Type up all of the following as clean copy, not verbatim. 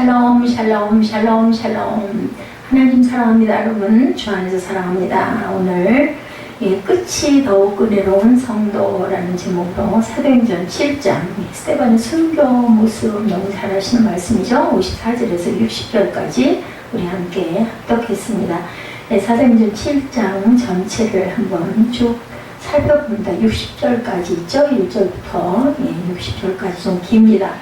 샬롬 샬롬 샬롬 샬롬. 하나님 사랑합니다. 여러분 주 안에서 사랑합니다. 오늘 끝이 더욱 은혜로운 성도라는 제목으로 사도행전 7장 스데반의 순교 모습 너무 잘 아시는 말씀이죠. 54절에서 60절까지 우리 함께 합독했습니다. 사도행전 7장 전체를 한번 쭉 살펴봅니다. 60절까지 있죠. 1절부터 60절까지 좀 깁니다.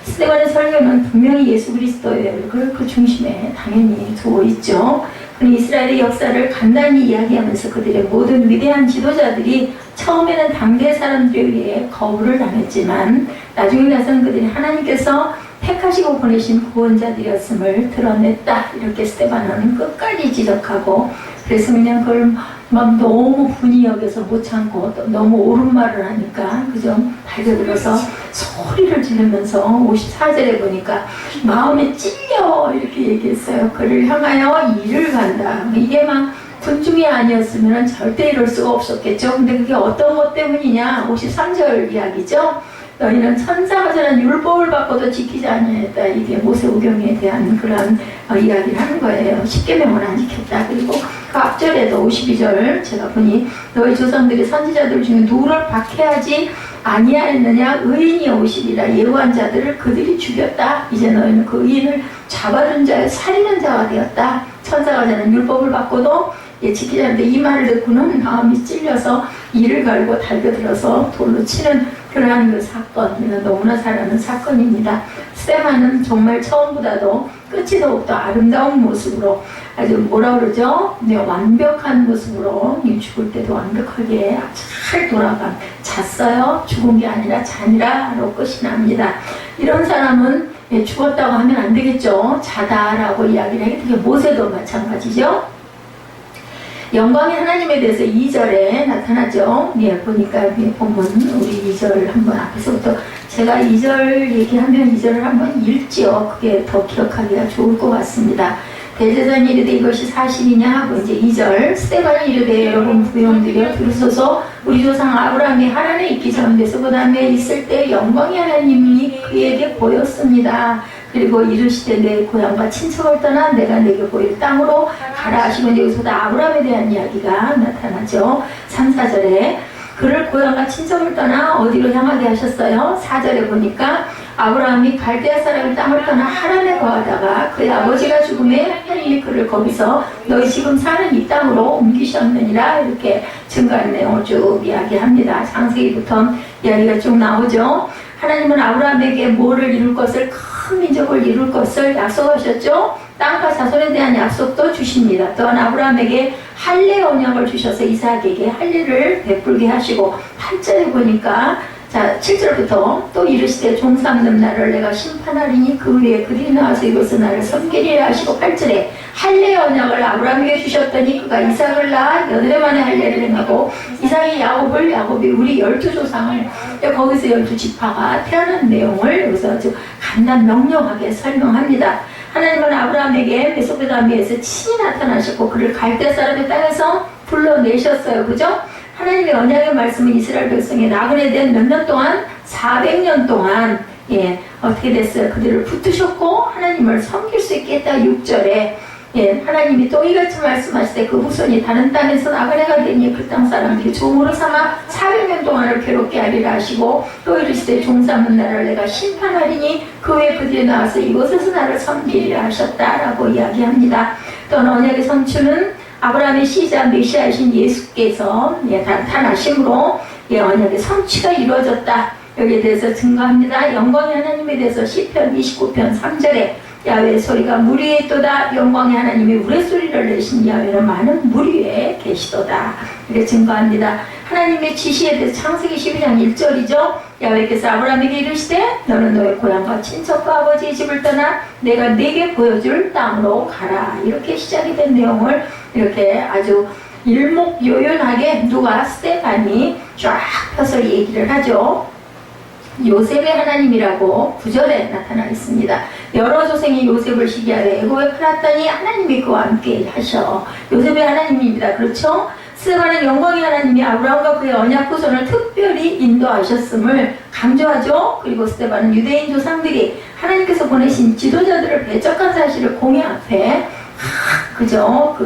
스데반의 설교는 분명히 예수 그리스도의 그 중심에 당연히 두고 있죠. 그는 이스라엘의 역사를 간단히 이야기하면서 그들의 모든 위대한 지도자들이 처음에는 당대 사람들에 의해 거부를 당했지만 나중에 가서는 그들이 하나님께서 택하시고 보내신 구원자들이었음을 드러냈다. 이렇게 스데반은 끝까지 지적하고, 그래서 그냥 그걸 막 너무 분이 여겨서 못 참고 또 너무 옳은 말을 하니까 그죠? 달려들어서 소리를 지르면서 54절에 보니까 마음에 찔려 이렇게 얘기했어요. 그를 향하여 일을 간다. 이게 막 군중이 아니었으면 절대 이럴 수가 없었겠죠. 근데 그게 어떤 것 때문이냐? 53절 이야기죠. 너희는 천사가 전한 율법을 받고도 지키지 아니하였다. 이게 모세오경에 대한 그런 이야기를 하는 거예요. 십계명을 안 지켰다. 그리고 그 앞절에도 52절 제가 보니 너희 조상들이 선지자들 중에 누구를 박해하지 아니하였느냐? 의인이 오시리라. 예우한 자들을 그들이 죽였다. 이제 너희는 그 의인을 잡아준 자의 살리는 자가 되었다. 천사가 전한 율법을 받고도 지키지 않는데 이 말을 듣고는 마음이 찔려서 이를 갈고 달겨들어서 돌로 치는 그러한 그 사건, 너무나 잘 아는 사건입니다. 스데반은 정말 처음보다도 끝이 더욱더 아름다운 모습으로 아주 뭐라 그러죠? 완벽한 모습으로 죽을 때도 완벽하게 잘 돌아간, 잤어요. 죽은 게 아니라 자니라로 끝이 납니다. 이런 사람은 죽었다고 하면 안 되겠죠. 자다라고 이야기를 하게 모세도 마찬가지죠. 영광의 하나님에 대해서 2절에 나타나죠. 보니까 본문 우리 2절 한번 앞에서부터 제가 2절 얘기하면 2절을 한번 읽지요. 그게 더 기억하기가 좋을 것 같습니다. 대제사장이 이르되 이것이 사실이냐 하고 이제 2절 스데반이 이르되 여러분 부용들여 들으소서 우리 조상 아브라함이 하란에 있기 전 메소포타미아에 있을 때 영광의 하나님이 그에게 보였습니다. 그리고 이르시되 내 고향과 친척을 떠나 내가 내게 보일 땅으로 가라 하시고 여기서도 아브라함에 대한 이야기가 나타나죠. 3, 4절에 그를 고향과 친척을 떠나 어디로 향하게 하셨어요? 4절에 보니까 아브라함이 갈대아 사람의 땅을 떠나 하란에 거하다가 그의 아버지가 죽음에 하나님이 그를 거기서 너희 지금 사는 이 땅으로 옮기셨느니라 이렇게 증거한 내용을 쭉 이야기합니다. 창세기부터 이야기가 쭉 나오죠. 하나님은 아브라함에게 뭐를 이룰 것을, 큰 민족을 이룰 것을 약속하셨죠. 땅과 자손에 대한 약속도 주십니다. 또한 아브라함에게 할례 언약을 주셔서 이삭에게 할례를 베풀게 하시고 8절에 보니까 7절부터 또 이르시되 종 삼는 날을 내가 심판하리니 그 위에 그들이 나와서 이곳에 나를 섬기리라 하시고 8절에 할례 언약을 아브라함에게 주셨더니 그가 이삭을 낳아 8해 만에 할례를 행하고 이삭이 야곱이 우리 12조상을 거기서 12지파가 태어난 내용을 여기서 아주 간단 명료하게 설명합니다. 하나님은 아브라함에게 메소포타미아에서 친히 나타나셨고 그를 갈대 사람의 땅에서 불러내셨어요. 그죠? 하나님의 언약의 말씀은 이스라엘 백성의 나그네에 대한 몇 년 동안 400년 동안 어떻게 됐어요? 그들을 붙드셨고 하나님을 섬길 수 있게 했다. 6절에 하나님이 또 이같이 말씀하실 때 그 후손이 다른 땅에서 나그네가 되니 그 땅 사람들이 종으로 삼아 400년 동안을 괴롭게 하리라 하시고 또 이르시되 종 삼는 날을 내가 심판하리니 그 후에 그들이 나와서 이곳에서 나를 섬기리라 하셨다라고 이야기합니다. 또 언약의 성취는 아브라함의 시자 메시아이신 예수께서 나타나심으로 언약의 성취가 이루어졌다. 여기에 대해서 증거합니다. 영광의 하나님에 대해서 시편 29편 3절에 야훼의 소리가 물 위에 있도다. 영광의 하나님이 우레소리를 내신 야훼는 많은 물 위에 계시도다. 이렇게 증거합니다. 하나님의 지시에 대해서 창세기 12장 1절이죠. 야훼께서 아브라함에게 이르시되 너는 너의 고향과 친척과 아버지의 집을 떠나 내가 네게 보여줄 땅으로 가라. 이렇게 시작이 된 내용을 이렇게 아주 일목요연하게 누가 스데반이 쫙 펴서 얘기를 하죠. 요셉의 하나님이라고 9절에 나타나 있습니다. 여러 조상이 요셉을 시기하여 애굽에 팔았더니 하나님이 그와 함께 하셔. 요셉의 하나님입니다. 그렇죠? 스데반은 영광의 하나님이 아브라함과 그의 언약 후손을 특별히 인도하셨음을 강조하죠. 그리고 스데반은 유대인 조상들이 하나님께서 보내신 지도자들을 배척한 사실을 공회 앞에 그죠?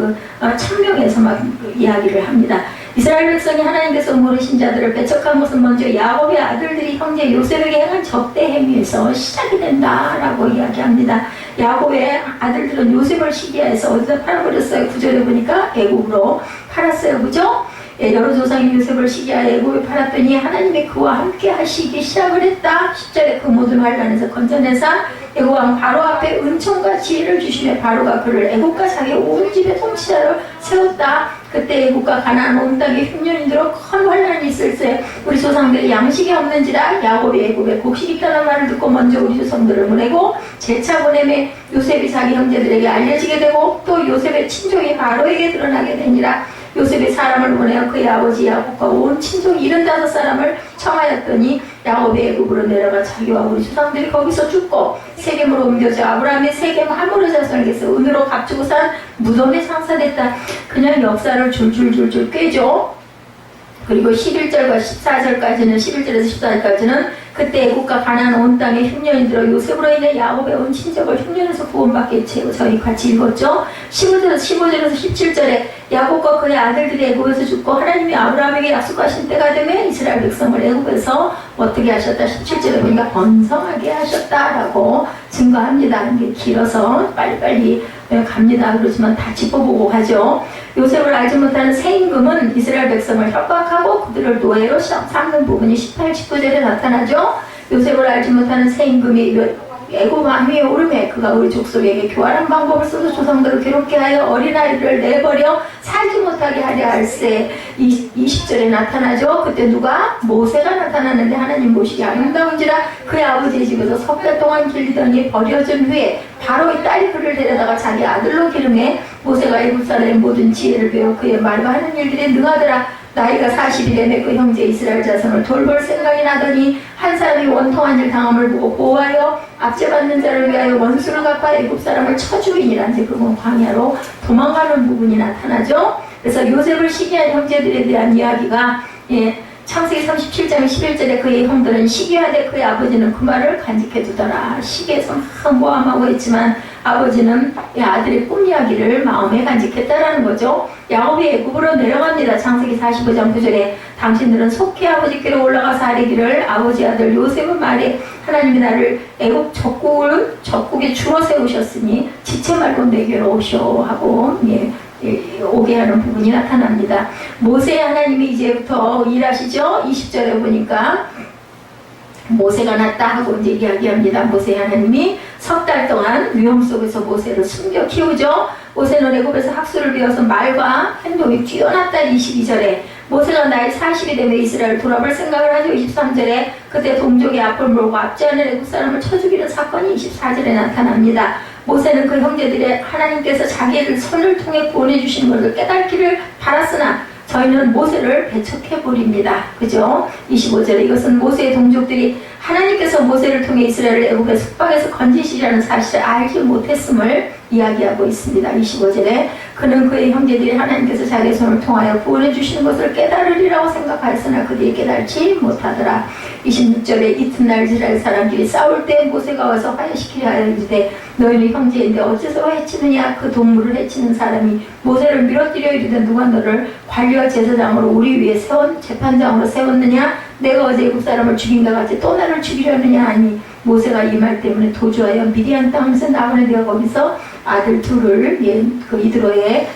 천명에서 막 이야기를 합니다. 이스라엘 백성이 하나님께서 모르신 자들을 배척한 것은 먼저 야곱의 아들들이 형제 요셉에게 행한 적대 행위에서 시작이 된다라고 이야기합니다. 야곱의 아들들은 요셉을 시기해서 어디다 팔아버렸어요? 구절에 보니까 애굽으로 팔았어요. 그죠? 여러 조상이 요셉을 시기하여 애굽에 팔았더니 하나님이 그와 함께 하시기 시작을 했다. 10절에 그 모든 환란에서 건져내사 애굽 왕 바로 앞에 은총과 지혜를 주시며 바로가 그를 애굽과 자기 온 집의 통치자로 세웠다. 그때 애굽과 가나안 온 땅에 흉년이 들어 큰 환란이 있을세. 우리 조상들이 양식이 없는지라 야곱이 애굽에 곡식이 있다는 말을 듣고 먼저 우리 조상들을 보내고 재차 보내매 요셉이 자기 형제들에게 알려지게 되고 또 요셉의 친족이 바로에게 드러나게 되니라. 요셉이 사람을 보내어 그의 아버지 야곱과 온 친족 75사람을 청하였더니 야곱이 애굽으로 내려가 자기와 우리 조상들이 거기서 죽고 세겜으로 옮겨져 아브라함의 세겜 하모르 자손에게서 은으로 값주고 산 무덤에 상사됐다. 그냥 역사를 줄줄줄줄 꿰죠. 그리고 11절과 14절까지는 11절에서 14절까지는 그때 애굽과 가나안 온 땅에 흉년이 들어 요셉으로 인해 야곱의 온 친척을 흉년에서 구원받게 채고 저희 같이 읽었죠. 15절에서 17절에 야곱과 그의 아들들이 애굽에서 죽고 하나님이 아브라함에게 약속하신 때가 되면 이스라엘 백성을 애굽에서 어떻게 하셨다. 17절에 보니까 번성하게 하셨다라고 증거합니다. 이게 길어서 빨리빨리 갑니다. 그렇지만 다 짚어보고 가죠. 요셉을 알지 못하는 새 임금은 이스라엘 백성을 협박하고 그들을 노예로 삼는 부분이 18, 19절에 나타나죠. 요셉을 알지 못하는 새 임금이 애굽 왕 위에 오르매 그가 우리 족속에게 교활한 방법을 써서 조상들을 괴롭게 하여 어린아이를 내버려 살지 못하게 하려 할세. 20절에 나타나죠. 그때 누가? 모세가 나타나는데 하나님 모시기 아름다운지라 그의 아버지의 집에서 석 달 동안 길리더니 버려진 후에 바로의 딸이 그를 데려다가 자기 아들로 기르매 모세가 애굽 사람의 모든 지혜를 배워 그의 말과 하는 일들에 능하더라. 나이가 40이되매 그 형제 이스라엘 자손을 돌볼 생각이 나더니 한 사람이 원통한 일 당함을 보고 보호하여 압제받는 자를 위하여 원수를 갚아 애굽 사람을 쳐주이니라. 이제 그건 광야로 도망가는 부분이 나타나죠. 그래서 요셉을 시기한 형제들에 대한 이야기가 창세기 37장 11절에 그의 형들은 시기하되 그의 아버지는 그 말을 간직해 두더라. 시기에서 막 모함하고 했지만 아버지는 아들의 꿈 이야기를 마음에 간직했다라는 거죠. 야곱이 애굽으로 내려갑니다. 창세기 45장 9절에 당신들은 속히 아버지께로 올라가서 아뢰기를 아버지 아들 요셉은 말해 하나님이 나를 애굽 적국에 주로 세우셨으니 지체 말고 내게로 오시오 하고 오게 하는 부분이 나타납니다. 모세 하나님이 이제부터 일하시죠. 20절에 보니까 모세가 났다 하고 이제 이야기합니다. 모세 하나님이 석 달 동안 위험 속에서 모세를 숨겨 키우죠. 모세는 애굽에서 학수를 배워서 말과 행동이 뛰어났다. 22절에 모세가 나이 40이 되면 이스라엘 돌아볼 생각을 하죠. 23절에 그때 동족의 앞을 몰고 압제하는 애굽 사람을 쳐 죽이는 사건이 24절에 나타납니다. 모세는 그 형제들의 하나님께서 자기를 손을 통해 구원해 주시는 것을 깨닫기를 바랐으나 저희는 모세를 배척해버립니다. 그죠? 25절에 이것은 모세의 동족들이 하나님께서 모세를 통해 이스라엘을 애굽의 속박에서 건지시라는 사실을 알지 못했음을 이야기하고 있습니다. 25절에 그는 그의 형제들이 하나님께서 자기의 손을 통하여 구원해 주시는 것을 깨달으리라고 생각하였으나 그들이 깨달지 못하더라. 26절에 이튿날 이스라엘 사람들이 싸울 때 모세가 와서 화해시키려 하여 이르되 너희는 형제인데 어째서 해치느냐. 그 동물을 해치는 사람이 모세를 밀어뜨려 이르되 누가 너를 관리와 제사장으로 우리 위에 재판장으로 세웠느냐. 내가 어제 애굽 사람을 죽인 것 같이 또 나를 죽이려느냐. 아니 모세가 이 말 때문에 도주하여 미디안 땅에서 나가는 데가 거기서 아들 둘을 그 이드로에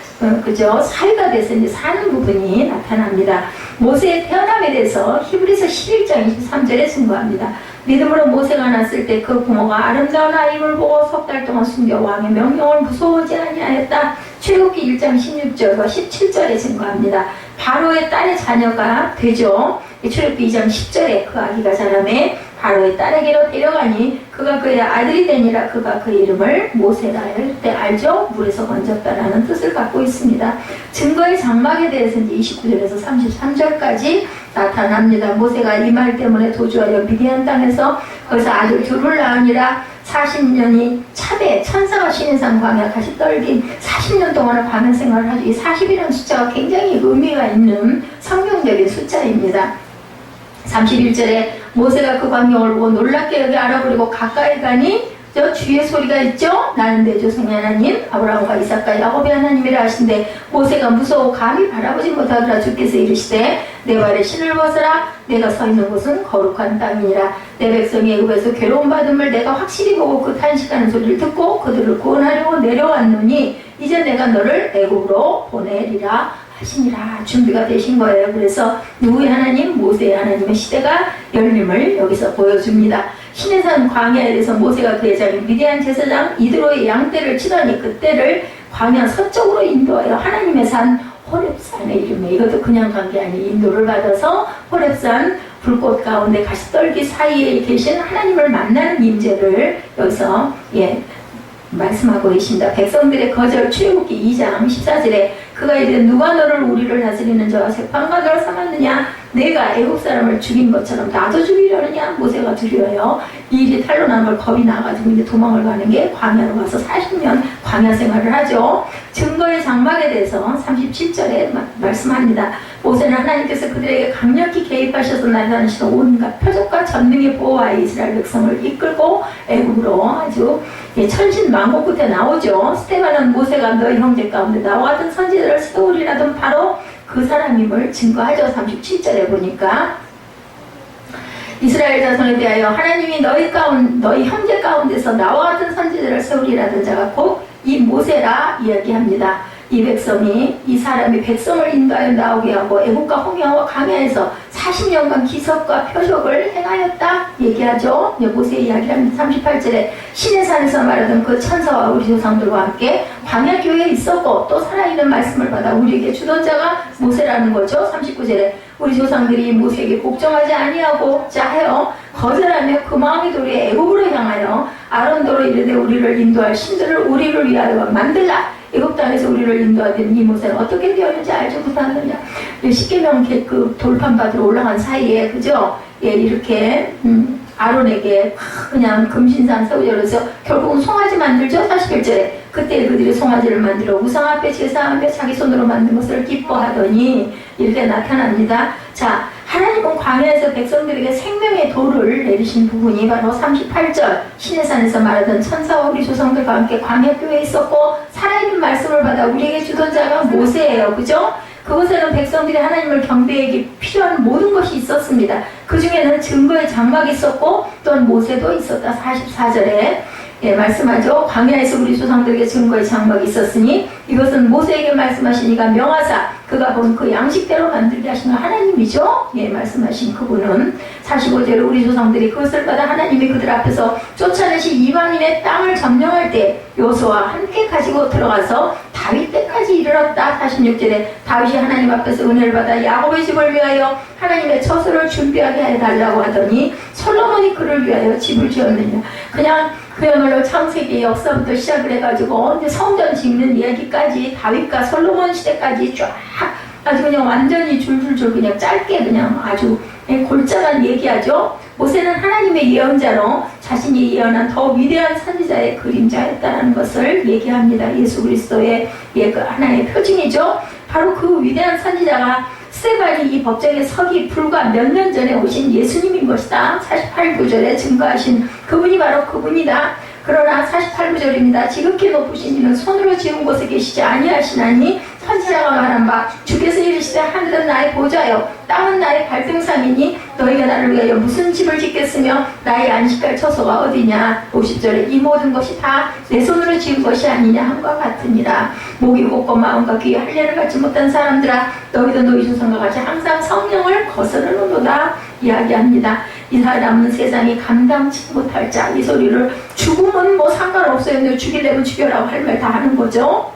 그죠 사위가 돼서 이제 사는 부분이 나타납니다. 모세의 태어남에 대해서 히브리서 11장 23절에 증거합니다. 믿음으로 모세가 났을 때 그 부모가 아름다운 아이를 보고 석 달 동안 숨겨 왕의 명령을 무서워하지 아니하였다. 출애굽기 1장 16절과 17절에 증거합니다. 바로의 딸의 자녀가 되죠. 출애굽기 2장 10절에 그 아기가 자라매 바로의 딸에게로 데려가니 그가 그의 아들이 되니라. 그가 그 이름을 모세라 할 때 알죠? 물에서 건졌다라는 뜻을 갖고 있습니다. 증거의 장막에 대해서 이제 29절에서 33절까지 나타납니다. 모세가 이 말 때문에 도주하여 미디안 땅에서 거기서 아들 둘을 낳으니라. 40년이 차대 천사가 쉬는 산 광야 가시 떨긴 40년 동안의 광야 생활을 하죠. 이 40이라는 숫자가 굉장히 의미가 있는 성경적인 숫자입니다. 31절에 모세가 그 광경을 보고 놀랍게 여기 알아버리고 가까이 가니 저 주의 소리가 있죠. 나는 내 조상의 하나님 아브라함과 이삭과 야곱의 하나님이라 하신데 모세가 무서워 감히 바라보지 못하더라. 주께서 이르시되 내 발에 신을 벗어라. 내가 서 있는 곳은 거룩한 땅이니라. 내 백성이 애굽에서 괴로움 받음을 내가 확실히 보고 그 탄식하는 소리를 듣고 그들을 구원하려고 내려왔노니 이제 내가 너를 애굽으로 보내리라 하시니라. 준비가 되신 거예요. 그래서 누구의 하나님? 모세의 하나님의 시대가 열림을 여기서 보여줍니다. 시내산 광야에 대해서 모세가 그의 자기 미디안 제사장 이드로의 양떼를 치더니 그때를 광야 서쪽으로 인도하여 하나님의 산 호렙산에 이르며 이것도 그냥 간 게 아니 인도를 받아서 호렙산 불꽃 가운데 가시떨기 사이에 계신 하나님을 만나는 임재를 여기서 말씀하고 계십니다. 백성들의 거절 출애굽기 2장 14절에 그가 이르되 누가 너를 우리를 다스리는 자와 세판과 너를 삼았느냐 내가 애국 사람을 죽인 것처럼 나도 죽이려느냐. 모세가 두려워요. 이 일이 탄로난 걸 겁이 나가지고 이제 도망을 가는 게 광야로 가서 40년 광야 생활을 하죠. 증거의 장막에 대해서 37절에 말씀합니다. 모세는 하나님께서 그들에게 강력히 개입하셔서 나타나시는 온갖 표적과 전능의 보호하여 이스라엘 백성을 이끌고 애국으로 아주 천신만고 끝에 나오죠. 스테반은 모세가 너희 형제 가운데 나와 같은 선지자를 세우리라던 바로 그 사람임을 증거하죠. 37절에 보니까 이스라엘 자손에 대하여 하나님이 너희 형제 가운데서 나와 같은 선지자를 세우리라던 자가 곧 이 모세라 이야기합니다. 이 백성이 이 사람이 백성을 인도하여 나오게 하고 애국과 홍해와 광야에서 40년간 기적과 표적을 행하였다 얘기하죠. 모세 이야기합니다. 38절에 시내산에서 말하던 그 천사와 우리 조상들과 함께 광야 교회에 있었고 또 살아있는 말씀을 받아 우리에게 주던 자가 모세라는 거죠. 39절에 우리 조상들이 모세에게 복종하지 아니하고자 하여 거절하며 그 마음이 도리에 애국으로 향하여 아론도로 이르되 우리를 인도할 신들을 우리를 위하여 만들라. 애굽 땅에서 우리를 인도하던 이 모세는 어떻게 되었는지 알지 못하느냐. 십계명 그 돌판 받으러 올라간 사이에 그죠? 이렇게 아론에게 그냥 금신상 세우자 그래서 결국은 송아지 만들죠. 41절에 그때 그들이 송아지를 만들어 우상 앞에 제사하며 자기 손으로 만든 것을 기뻐하더니 이렇게 나타납니다. 자, 하나님은 광야에서 백성들에게 생명의 돌을 내리신 부분이 바로 38절 시내산에서 말하던 천사와 우리 조상들과 함께 광야 교회에 있었고 살아있는 말씀을 받아 우리에게 주던 자가 모세예요. 그죠? 그곳에는 백성들이 하나님을 경배하기 필요한 모든 것이 있었습니다. 그 중에는 증거의 장막이 있었고 또한 모세도 있었다. 44절에 말씀하죠. 광야에서 우리 조상들에게 증거의 장막이 있었으니 이것은 모세에게 말씀하시니가 명하사 그가 본 그 양식대로 만들게 하시는 하나님이죠. 말씀하신 그분은 45절에 우리 조상들이 그것을 받아 하나님이 그들 앞에서 쫓아내신 이방인의 땅을 점령할 때 여호수아와 함께 가지고 들어가서 다윗 때까지 이르렀다. 46절에 다윗이 하나님 앞에서 은혜를 받아 야곱의 집을 위하여 하나님의 처소를 준비하게 해달라고 하더니 솔로몬이 그를 위하여 집을 지었느냐. 그냥 그야말로 창세기 역사부터 시작을 해가지고 이제 성전 짓는 이야기까지 다윗과 솔로몬 시대까지 쫙 아주 그냥 완전히 줄줄줄 그냥 짧게 그냥 아주 골짜기한 얘기하죠. 모세는 하나님의 예언자로 자신이 예언한 더 위대한 선지자의 그림자였다는 것을 얘기합니다. 예수 그리스도의 그 하나의 표징이죠. 바로 그 위대한 선지자가 스테반이 이 법정에 서기 불과 몇 년 전에 오신 예수님인 것이다. 48, 9절에 증거하신 그분이 바로 그분이다. 그러나 48, 9절입니다. 지극히 높으신 이는 손으로 지은 곳에 계시지 아니하시나니 선지자가 말한 바 주께서 이르시되 하늘은 나의 보좌요 땅은 나의 발등상이니 너희가 나를 위하여 무슨 집을 짓겠으며 나의 안식할 처소가 어디냐. 50절에 이 모든 것이 다 내 손으로 지은 것이 아니냐 함과 같으니라. 목이 곱고 마음과 귀에 할례를 갖지 못한 사람들아 너희도 너희 조상과 같이 항상 성령을 거스르는도다 이야기합니다. 이 사람은 세상이 감당치 못할 자. 이 소리를 죽으면 뭐 상관없어요. 근데 죽이려면 죽여라고 할 말 다 하는 거죠.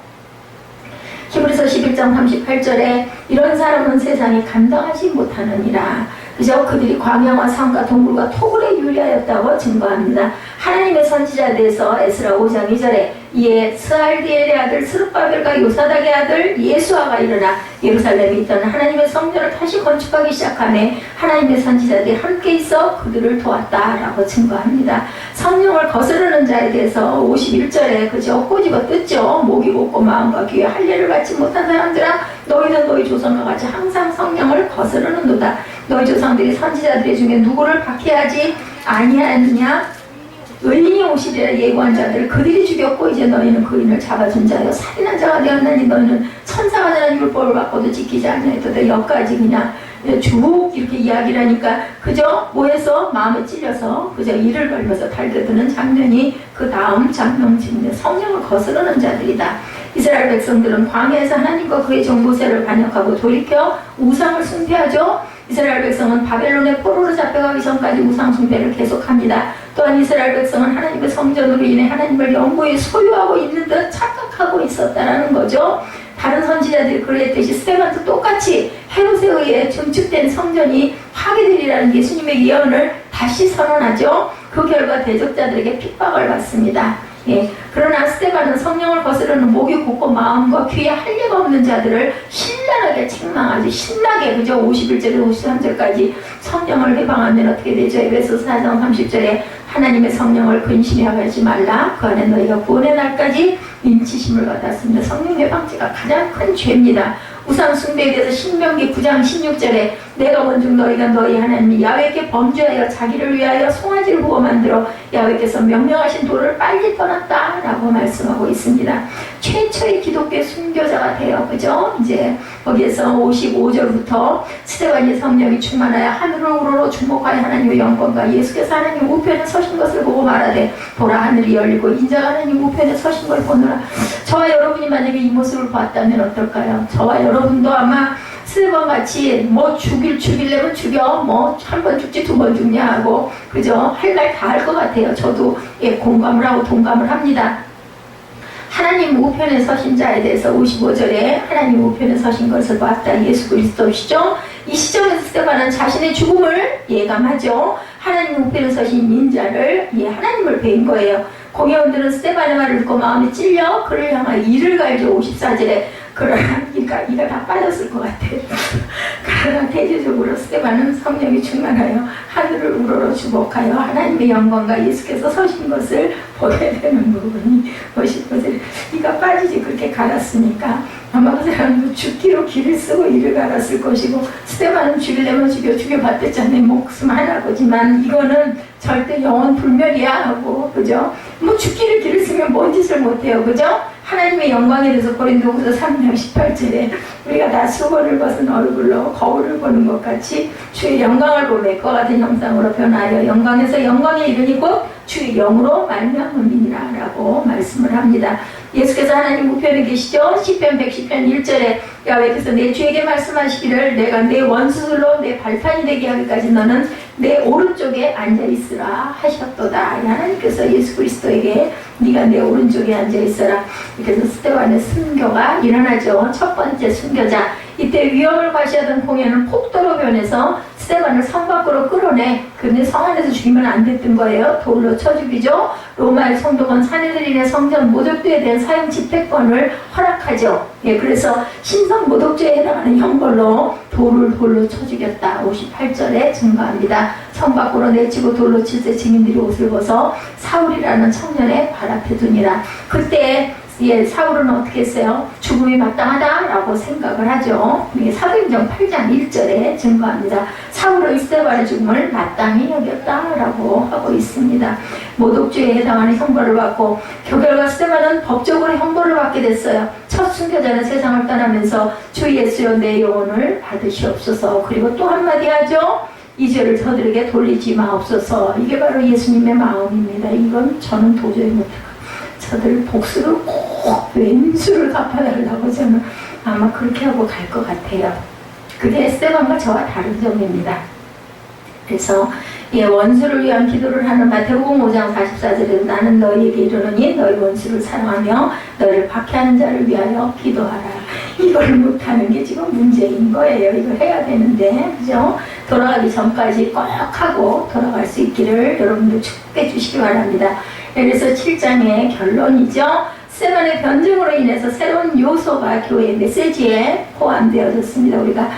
히브리서 11장 38절에 이런 사람은 세상이 감당하지 못하느니라. 그죠? 그들이 광야와 산과 동굴과 토굴에 유리하였다고 증거합니다. 하나님의 선지자들에서 에스라 5장 2절에 이에 스알디엘의 아들 스룹바벨과 요사닥의 아들 예수아가 일어나 예루살렘에 있던 하나님의 성전을 다시 건축하기 시작하며 하나님의 선지자들이 함께 있어 그들을 도왔다라고 증거합니다. 성령을 거스르는 자에 대해서 51절에 그죠? 꼬집어 뜯죠. 목이 곧고 마음과 귀에 할례를 받지 못한 사람들아 너희는 너희 조상과 같이 항상 성령을 거스르는도다. 너희 조상들이 선지자들 중에 누구를 박해하지 아니하였느냐? 의인이 오시리라 예고한 자들을 그들이 죽였고 이제 너희는 그 의인을 잡아준 자여 살인한 자가 되었나니 너희는 천사가 되는 율법을 받고도 지키지 아니하였다. 여기까지 그냥 쭉 이렇게 이야기를 하니까 그저 뭐해서 마음에 찔려서 그저 이를 걸면서 달겨드는 장면이 그 다음 장면입니다. 성령을 거스르는 자들이다. 이스라엘 백성들은 광야에서 하나님과 그의 종 모세를 반역하고 돌이켜 우상을 숭배하죠. 이스라엘 백성은 바벨론의 포로로 잡혀가기 전까지 우상 숭배를 계속합니다. 또한 이스라엘 백성은 하나님의 성전으로 인해 하나님을 영구히 소유하고 있는 듯 착각하고 있었다라는 거죠. 다른 선지자들이 그랬듯이 스데반도 똑같이 헤롯에 의해 증축된 성전이 파괴되리라는 예수님의 예언을 다시 선언하죠. 그 결과 대적자들에게 핍박을 받습니다. 예. 그러나 스데반은 성령을 거스르는 목이 곧고 마음과 귀에 할례가 없는 자들을 신랄하게 책망하지 신나게 그저 51절에서 53절까지 성령을 회방하면 어떻게 되죠? 에베소서 4장 30절에 하나님의 성령을 근심하지 말라. 그 안에 너희가 구원의 날까지 인치심을 받았습니다. 성령 회방죄가 가장 큰 죄입니다. 우상 숭배에 대해서 신명기 9장 16절에 내가 먼저 너희가 너희 하나님 야훼께 범죄하여 자기를 위하여 송아지를 구워 만들어 야훼께서 명령하신 도를 빨리 떠났다 라고 말씀하고 있습니다. 최초의 기독교 순교자가 돼요. 그죠? 이제 거기에서 55절부터 스데반이 성령이 충만하여 하늘으로 주목하여 하나님의 영광과 예수께서 하나님 우편에 서신 것을 보고 말하되 보라 하늘이 열리고 인자가 하나님 우편에 서신 걸 보느라. 저와 여러분이 만약에 이 모습을 봤다면 어떨까요? 저와 여러분도 아마 스데반 같이 뭐 죽이려면 죽여 뭐 한 번 죽지 두 번 죽냐 하고 그죠? 할 말 다 할 것 같아요. 저도 예, 공감을 하고 동감을 합니다. 하나님 우편에 서신 자에 대해서 55절에 하나님 우편에 서신 것을 봤다. 예수 그리스도시죠. 이 시점에서 스데반은 자신의 죽음을 예감하죠. 하나님 우편에 서신 인자를 하나님을 뵌 거예요. 공회원들은 스데반의 말을 듣고 마음에 찔려 그를 향하여 이를 갈죠. 54절에 그러나 이가 다 빠졌을 것 같아요. 그러나 대체적으로 스데반은 성령이 충만하여 하늘을 우러러 주목하여 하나님의 영광과 예수께서 서신 것을 보게 되는 부분이 55절에 이가 빠지지 그렇게 갈았으니까 아마 그 사람도 죽기로 길을 쓰고 이를 갈았을 것이고 스데반은 죽이려면 죽여봤댔잖아요. 목숨 하나거지만 이거는 절대 영원 불멸이야 하고 그죠? 뭐 죽기를 길을 쓰면 뭔 짓을 못해요. 그죠? 하나님의 영광에 대해서 고린도후서 3장 18절에 우리가 다 수건을 벗은 얼굴로 거울을 보는 것 같이 주의 영광을 보며 그와 같은 형상으로 변하여 영광에서 영광에 이르니 곧 주의 영으로 말미암음이니라 라고 말씀을 합니다. 예수께서 하나님 우편에 계시죠. 시편 110편 1절에 야훼께서 내 주에게 말씀하시기를 내가 내 원수들로 내 발판이 되게 하기까지 너는 내 오른쪽에 앉아있으라 하셨도다. 하나님께서 예수 그리스도에게 네가 내 오른쪽에 앉아있어라. 그래서 스데반의 순교가 일어나죠. 첫 번째 순교자. 이때 위험을 과시하던 공회는 폭도로 변해서 스데반을 성 밖으로 끌어내. 근데 성 안에서 죽이면 안 됐던 거예요. 돌로 쳐 죽이죠. 로마의 성도건 사내들인의 성전 모독죄에 대한 사형 집행권을 허락하죠. 예, 그래서 신성 모독죄에 해당하는 형벌로 돌로 쳐 죽였다. 58절에 증거합니다. 성 밖으로 내치고 돌로 칠때 증인들이 옷을 벗어 사울이라는 청년의 발 앞에 두니라. 그때 사울은 어떻게 했어요? 죽음이 마땅하다라고 생각을 하죠. 사도행전 8장 1절에 증거합니다. 사울은 스데반의 죽음을 마땅히 여겼다라고 하고 있습니다. 모독죄에 해당하는 형벌을 받고 결과 스데반은 법적으로 형벌을 받게 됐어요. 첫 순교자는 세상을 떠나면서 주 예수여 내 영혼을 받으시옵소서. 그리고 또 한마디 하죠. 이 죄를 저들에게 돌리지 마옵소서. 이게 바로 예수님의 마음입니다. 이건 저는 도저히 못해요. 저들 복수를 꼭 왼수를 갚아달라고 저는 아마 그렇게 하고 갈 것 같아요. 그게 스데반과 저와 다른 점입니다. 그래서 원수를 위한 기도를 하는 마태복음 5장 44절에 나는 너희에게 이르노니 너희 원수를 사랑하며 너희를 박해하는 자를 위하여 기도하라. 이걸 못하는 게 지금 문제인 거예요. 이거 해야 되는데, 그죠? 돌아가기 전까지 꼭 하고 돌아갈 수 있기를 여러분들 축복해 주시기 바랍니다. 그래서 7장의 결론이죠. 세반의 변증으로 인해서 새로운 요소가 교회 메시지에 포함되어졌습니다. 우리가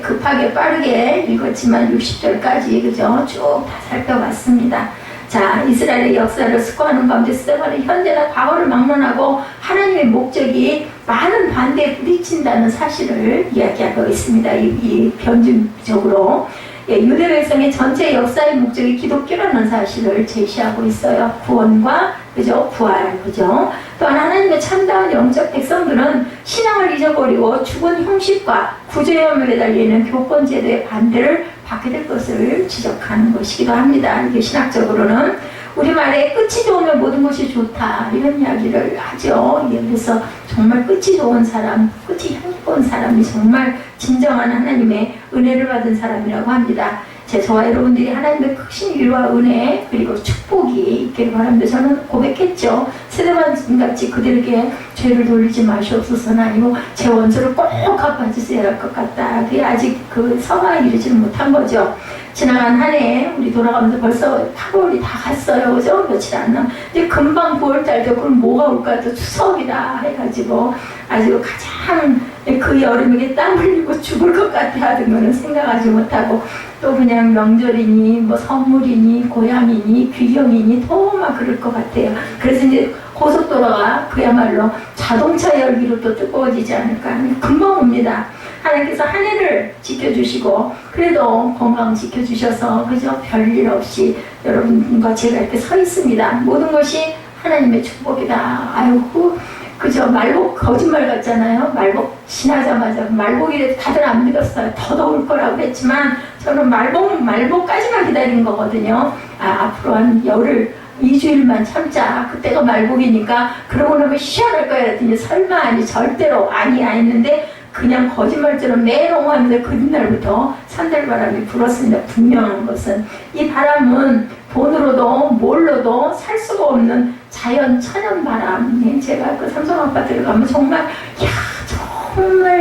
급하게 빠르게 읽었지만 60절까지 그죠? 쭉 다 살펴봤습니다. 자, 이스라엘의 역사를 스코하는 가운데 스데반은 현재나 과거를 막론하고 하나님의 목적이 많은 반대에 부딪힌다는 사실을 이야기하고 있습니다. 이 변증적으로. 유대 백성의 전체 역사의 목적이 기독교라는 사실을 제시하고 있어요. 구원과 그죠? 부활, 그죠? 또한 하나님의 참다운 영적 백성들은 신앙을 잊어버리고 죽은 형식과 구제염에 매달리는 교권제도의 반대를 받게 될 것을 지적하는 것이기도 합니다. 이게 신학적으로는 우리말에 끝이 좋으면 모든 것이 좋다 이런 이야기를 하죠. 그래서 정말 끝이 좋은 사람, 끝이 향기로운 사람이 정말 진정한 하나님의 은혜를 받은 사람이라고 합니다. 저와 여러분들이 하나님의 크신 위로와 은혜 그리고 축복이 있기를 바랍니다. 저는 고백했죠. 세대반같이 그들에게 죄를 돌리지 마시옵소서는 아니고 제 원수를 꼭 갚아주셔야 할 것 같다. 그게 아직 그 성화에 이르지는 못한 거죠. 지나간 한 해 우리 돌아가면서 벌써 8월이 다 갔어요. 그죠? 며칠 안 남. 이제 금방 9월달도 그럼 뭐가 올까? 또 추석이다 해가지고 아주 가장 그 여름에 땀 흘리고 죽을 것 같아 하던 거는 생각하지 못하고 또 그냥 명절이니 뭐 선물이니 고향이니 귀경이니 또 막 그럴 것 같아요. 그래서 이제 고속도로가 그야말로 자동차 열기로 또 뜨거워지지 않을까. 금방 옵니다. 하나님께서 한 해를 지켜주시고 그래도 건강 지켜주셔서 그죠? 별일 없이 여러분과 제가 이렇게 서 있습니다. 모든 것이 하나님의 축복이다. 아이고 그죠? 말복 거짓말 같잖아요. 말복 지나자마자 말복이라도 다들 안 믿었어요. 더 더울 거라고 했지만 저는 말복까지만 기다린 거거든요. 앞으로 한 열흘 2주일만 참자. 그때가 말복이니까 그러고 나면 시원할 거야 했더니 설마 아니 절대로 아니야 했는데 그냥 거짓말처럼 매너하면서 그날부터 산들바람이 불었습니다. 분명한 것은 이 바람은 돈으로도 뭘로도 살 수가 없는 자연 천연 바람. 제가 그 삼성 아파트를 가면 정말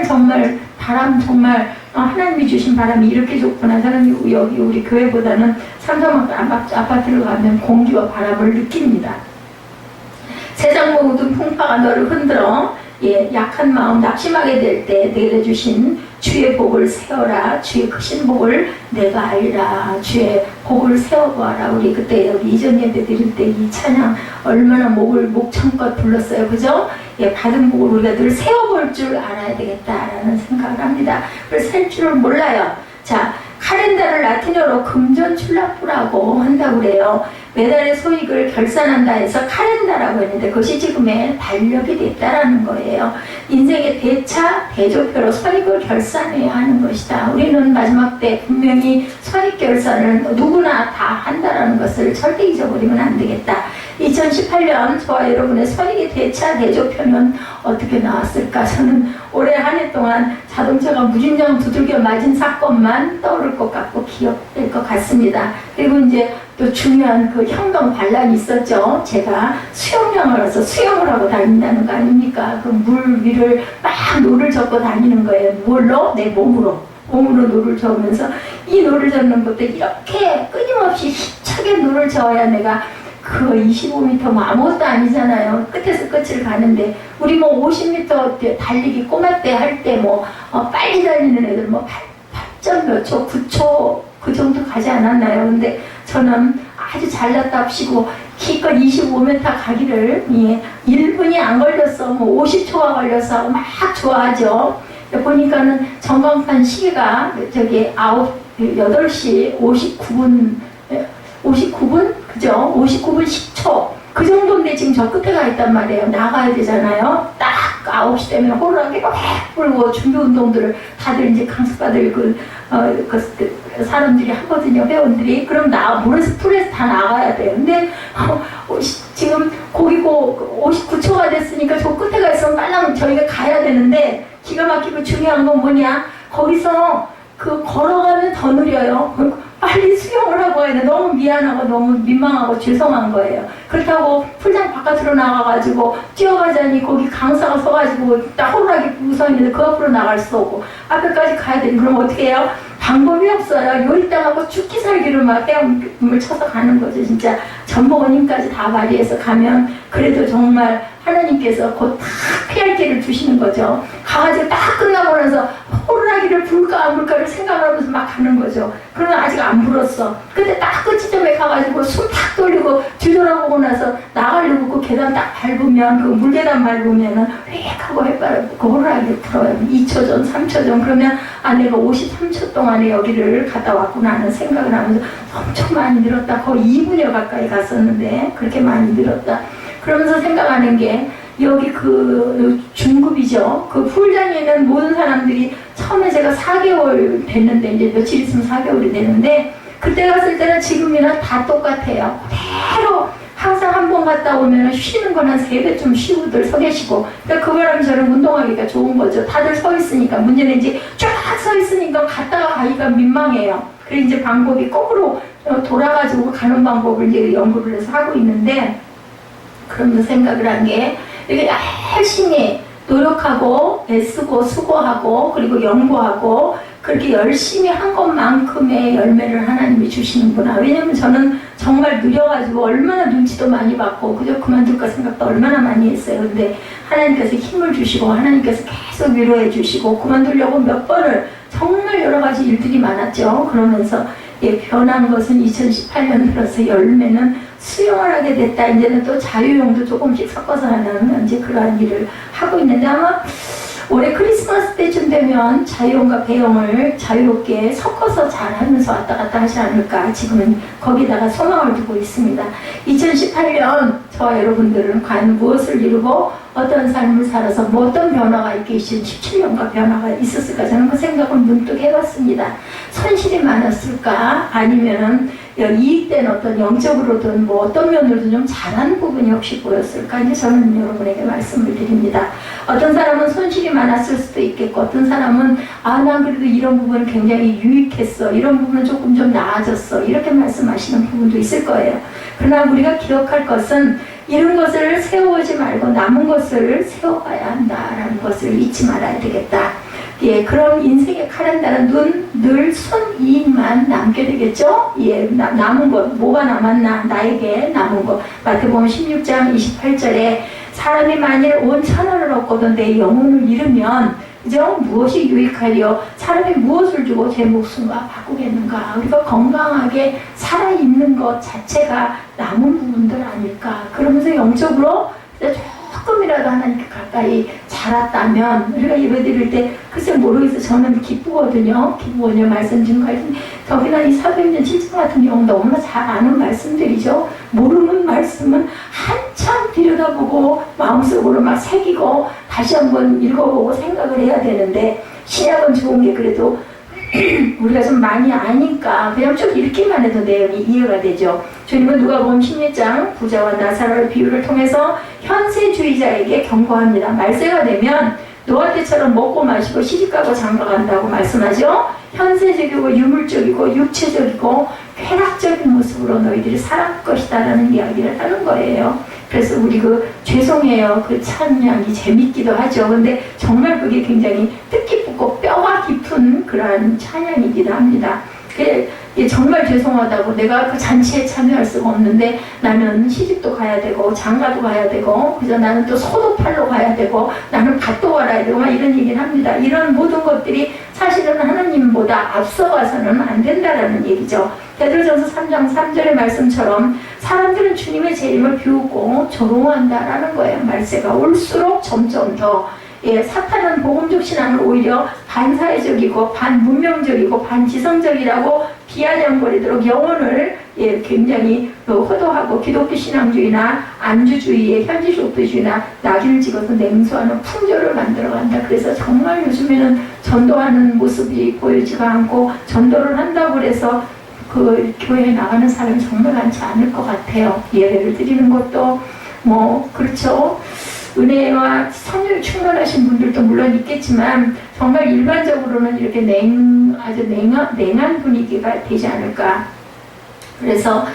정말 바람 정말 하나님이 주신 바람이 이렇게 좋구나. 저는 여기 우리 교회보다는 삼성 아파트를 가면 공기와 바람을 느낍니다. 세상 모든 풍파가 너를 흔들어 약한 마음 낙심하게 될 때 내게 주신 주의 복을 세워라. 주의 크신 복을 내가 알리라. 주의 복을 세워보아라. 우리 그때 여기 이전 예배 드릴 때 이 찬양 얼마나 목청껏 불렀어요. 그죠? 받은 복을 우리가 늘 세워볼 줄 알아야 되겠다라는 생각을 합니다. 그걸 셀 줄을 몰라요. 자, 카렌다를 라틴어로 금전출납부라고 한다고 그래요. 매달의 소익을 결산한다 해서 카렌다라고 했는데 그것이 지금의 달력이 됐다라는 거예요. 인생의 대차, 대조표로 소익을 결산해야 하는 것이다. 우리는 마지막 때 분명히 소익 결산을 누구나 다 한다라는 것을 절대 잊어버리면 안 되겠다. 2018년 저와 여러분의 소익의 대차, 대조표는 어떻게 나왔을까? 저는 올해 한 해 동안 자동차가 무진장 두들겨 맞은 사건만 떠오를 것 같고 기억될 것 같습니다. 그리고 이제 또 중요한 그 현금 반란이 있었죠. 제가 수영장을 가서 수영을 하고 다닌다는 거 아닙니까? 그 물 위를 막 노를 젓고 다니는 거예요. 뭘로? 내 몸으로 노를 저으면서 이 노를 젓는 것도 이렇게 끊임없이 힘차게 노를 저어야 내가 그 25m 뭐 아무것도 아니잖아요. 끝에서 끝을 가는데 우리 뭐 50m 달리기 꼬마 때 할 때 뭐 빨리 달리는 애들 뭐 8점 몇 초, 9초 그 정도 가지 않았나요? 근데 저는 아주 잘났답시고 기껏 25m 가기를 1분이 안 걸렸어. 뭐 50초가 걸려서 막 좋아하죠. 보니까는 전광판 시계가 저기 8시 59분? 그죠? 59분 10초. 그 정도인데 지금 저 끝에 가 있단 말이에요. 나가야 되잖아요. 딱 9시 되면 호루라기 막 불고 준비 운동들을 다들 이제 강습받을 사람들이 하거든요. 회원들이. 그럼 물에서 풀에서 다 나가야 돼요. 근데 지금 거기고 59초가 됐으니까 저 끝에 가 있으면 빨랑 저희가 가야 되는데 기가 막히고 중요한 건 뭐냐? 거기서 걸어가면 더 느려요. 빨리 수영을 하고 와야 돼. 너무 미안하고 너무 민망하고 죄송한 거예요. 그렇다고 풀장 바깥으로 나가가지고 뛰어가자니 거기 강사가 서가지고 딱 호루라기 부서 있는데 그 앞으로 나갈 수 없고 앞에까지 가야 되니 그럼 어떻게 해요? 방법이 없어요. 요리땅하고 죽기 살기로 막 헤엄을 쳐서 가는 거죠. 진짜 전복은 힘까지 다 발휘해서 가면 그래도 정말 하나님께서 곧 다 피할 길을 주시는 거죠. 가가지고 딱 끝나고 나서 호루라기를 불까 안 불까를 생각하면서 막 가는 거죠. 그러면 아직 안 불었어. 근데 딱 그 지점에 가가지고 숨 탁 돌리고 뒤돌아보고 나서 나가려고 그 계단 딱 밟으면 그 물계단 밟으면은 휙 하고 해바라고 그 호루라기를 불어요. 2초 전, 3초 전. 그러면 아 내가 53초 동안에 여기를 갔다 왔구나 하는 생각을 하면서 엄청 많이 늘었다. 거의 2분여 가까이 갔었는데 그렇게 많이 늘었다. 그러면서 생각하는 게 여기 그 중급이죠. 그 풀장에 있는 모든 사람들이 처음에 제가 4개월 됐는데 이제 며칠 있으면 4개월이 되는데 그때 갔을 때는 지금이랑 다 똑같아요. 그대로 항상 한 번 갔다 오면 쉬는 건 한 3배쯤 쉬고들 서 계시고 그러니까 그 바람에 저는 운동하기가 좋은 거죠. 다들 서 있으니까 문제는 이제 쫙 서 있으니까 갔다가 가기가 민망해요. 그래서 이제 방법이 거꾸로 돌아가지고 가는 방법을 이제 연구를 해서 하고 있는데 그러면서 생각을 한 게 이렇게 열심히 노력하고 애쓰고 수고하고 그리고 연구하고 그렇게 열심히 한 것만큼의 열매를 하나님이 주시는구나. 왜냐면 저는 정말 느려가지고 얼마나 눈치도 많이 받고 그저 그만둘까 생각도 얼마나 많이 했어요. 근데 하나님께서 힘을 주시고 하나님께서 계속 위로해 주시고 그만두려고 몇 번을 정말 여러 가지 일들이 많았죠. 그러면서 변한 것은 2018년 들어서 열매는 수영을 하게 됐다. 이제는 또 자유형도 조금씩 섞어서 하는 이제 그러한 일을 하고 있는데 아마 올해 크리스마스 때쯤 되면 자유형과 배영을 자유롭게 섞어서 잘 하면서 왔다 갔다 하지 않을까. 지금은 거기다가 소망을 두고 있습니다. 2018년 저와 여러분들은 과연 무엇을 이루고 어떤 삶을 살아서 뭐 어떤 변화가 있게 17년과 변화가 있었을까. 저는 그 생각을 문득 해봤습니다. 손실이 많았을까 아니면은 이익된 어떤 영적으로든 뭐 어떤 면으로든 좀 잘하는 부분이 혹시 보였을까. 이제 저는 여러분에게 말씀을 드립니다. 어떤 사람은 손실이 많았을 수도 있겠고 어떤 사람은 아 난 그래도 이런 부분은 굉장히 유익했어, 이런 부분은 조금 좀 나아졌어, 이렇게 말씀하시는 부분도 있을 거예요. 그러나 우리가 기억할 것은 이런 것을 세워오지 말고 남은 것을 세워가야 한다라는 것을 잊지 말아야 되겠다. 예, 그럼 인생의 카렌다는 늘 손이익만 남게 되겠죠? 예, 남은 것, 뭐가 남았나? 나에게 남은 것. 마태복음 16장 28절에 사람이 만일 온 천하를 얻고도 내 영혼을 잃으면 그죠? 무엇이 유익하리요? 사람이 무엇을 주고 제 목숨과 바꾸겠는가? 우리가 건강하게 살아있는 것 자체가 남은 부분들 아닐까? 그러면서 영적으로 조금이라도 하나님께 가까이 자랐다면 우리가 예배드릴 때 글쎄 모르겠어요. 저는 기쁘거든요. 말씀 증거할 때 더구나 이 사도행전 7장 같은 경우는 너무나 잘 아는 말씀들이죠. 모르는 말씀은 한참 들여다보고 마음속으로 막 새기고 다시 한번 읽어보고 생각을 해야 되는데 신약은 좋은 게 그래도 우리가 좀 많이 아니까 그냥 쭉 읽기만 해도 내용이 이해가 되죠. 주님은 누가복음 16장 부자와 나사로의 비유를 통해서 현세주의자에게 경고합니다. 말세가 되면 노아 때처럼 먹고 마시고 시집가고 장가간다고 말씀하죠. 현세적이고 유물적이고 육체적이고 쾌락적인 모습으로 너희들이 살아갈 것이다 라는 이야기를 하는 거예요. 그래서 우리 죄송해요. 그 찬양이 재밌기도 하죠. 근데 정말 그게 굉장히 뜻깊고 뼈가 깊은 그러한 찬양이기도 합니다. 정말 죄송하다고 내가 그 잔치에 참여할 수가 없는데 나는 시집도 가야 되고 장가도 가야 되고 그래서 나는 또 소도 팔러 가야 되고 나는 밭도 갈아야 되고 막 이런 얘기를 합니다. 이런 모든 것들이 사실은 하나님보다 앞서가서는 안 된다라는 얘기죠. 베드로전서 3장 3절의 말씀처럼 사람들은 주님의 재림을 비웃고 조롱한다라는 거예요. 말세가 올수록 점점 더 사탄은 복음적 신앙을 오히려 반사회적이고 반문명적이고 반지성적이라고 비아냥거리도록 영혼을 굉장히 호도하고 기독교 신앙주의나 안주주의의 현지쇼프주의나 낙인을 찍어서 냉소하는 풍조를 만들어간다. 그래서 정말 요즘에는 전도하는 모습이 보이지가 않고 전도를 한다고 해서 그 교회에 나가는 사람이 정말 많지 않을 것 같아요. 예배를 드리는 것도 뭐 그렇죠. 은혜와 성령이 충만하신 분들도 물론 있겠지만 정말 일반적으로는 이렇게 아주 냉한 분위기가 되지 않을까. 그래서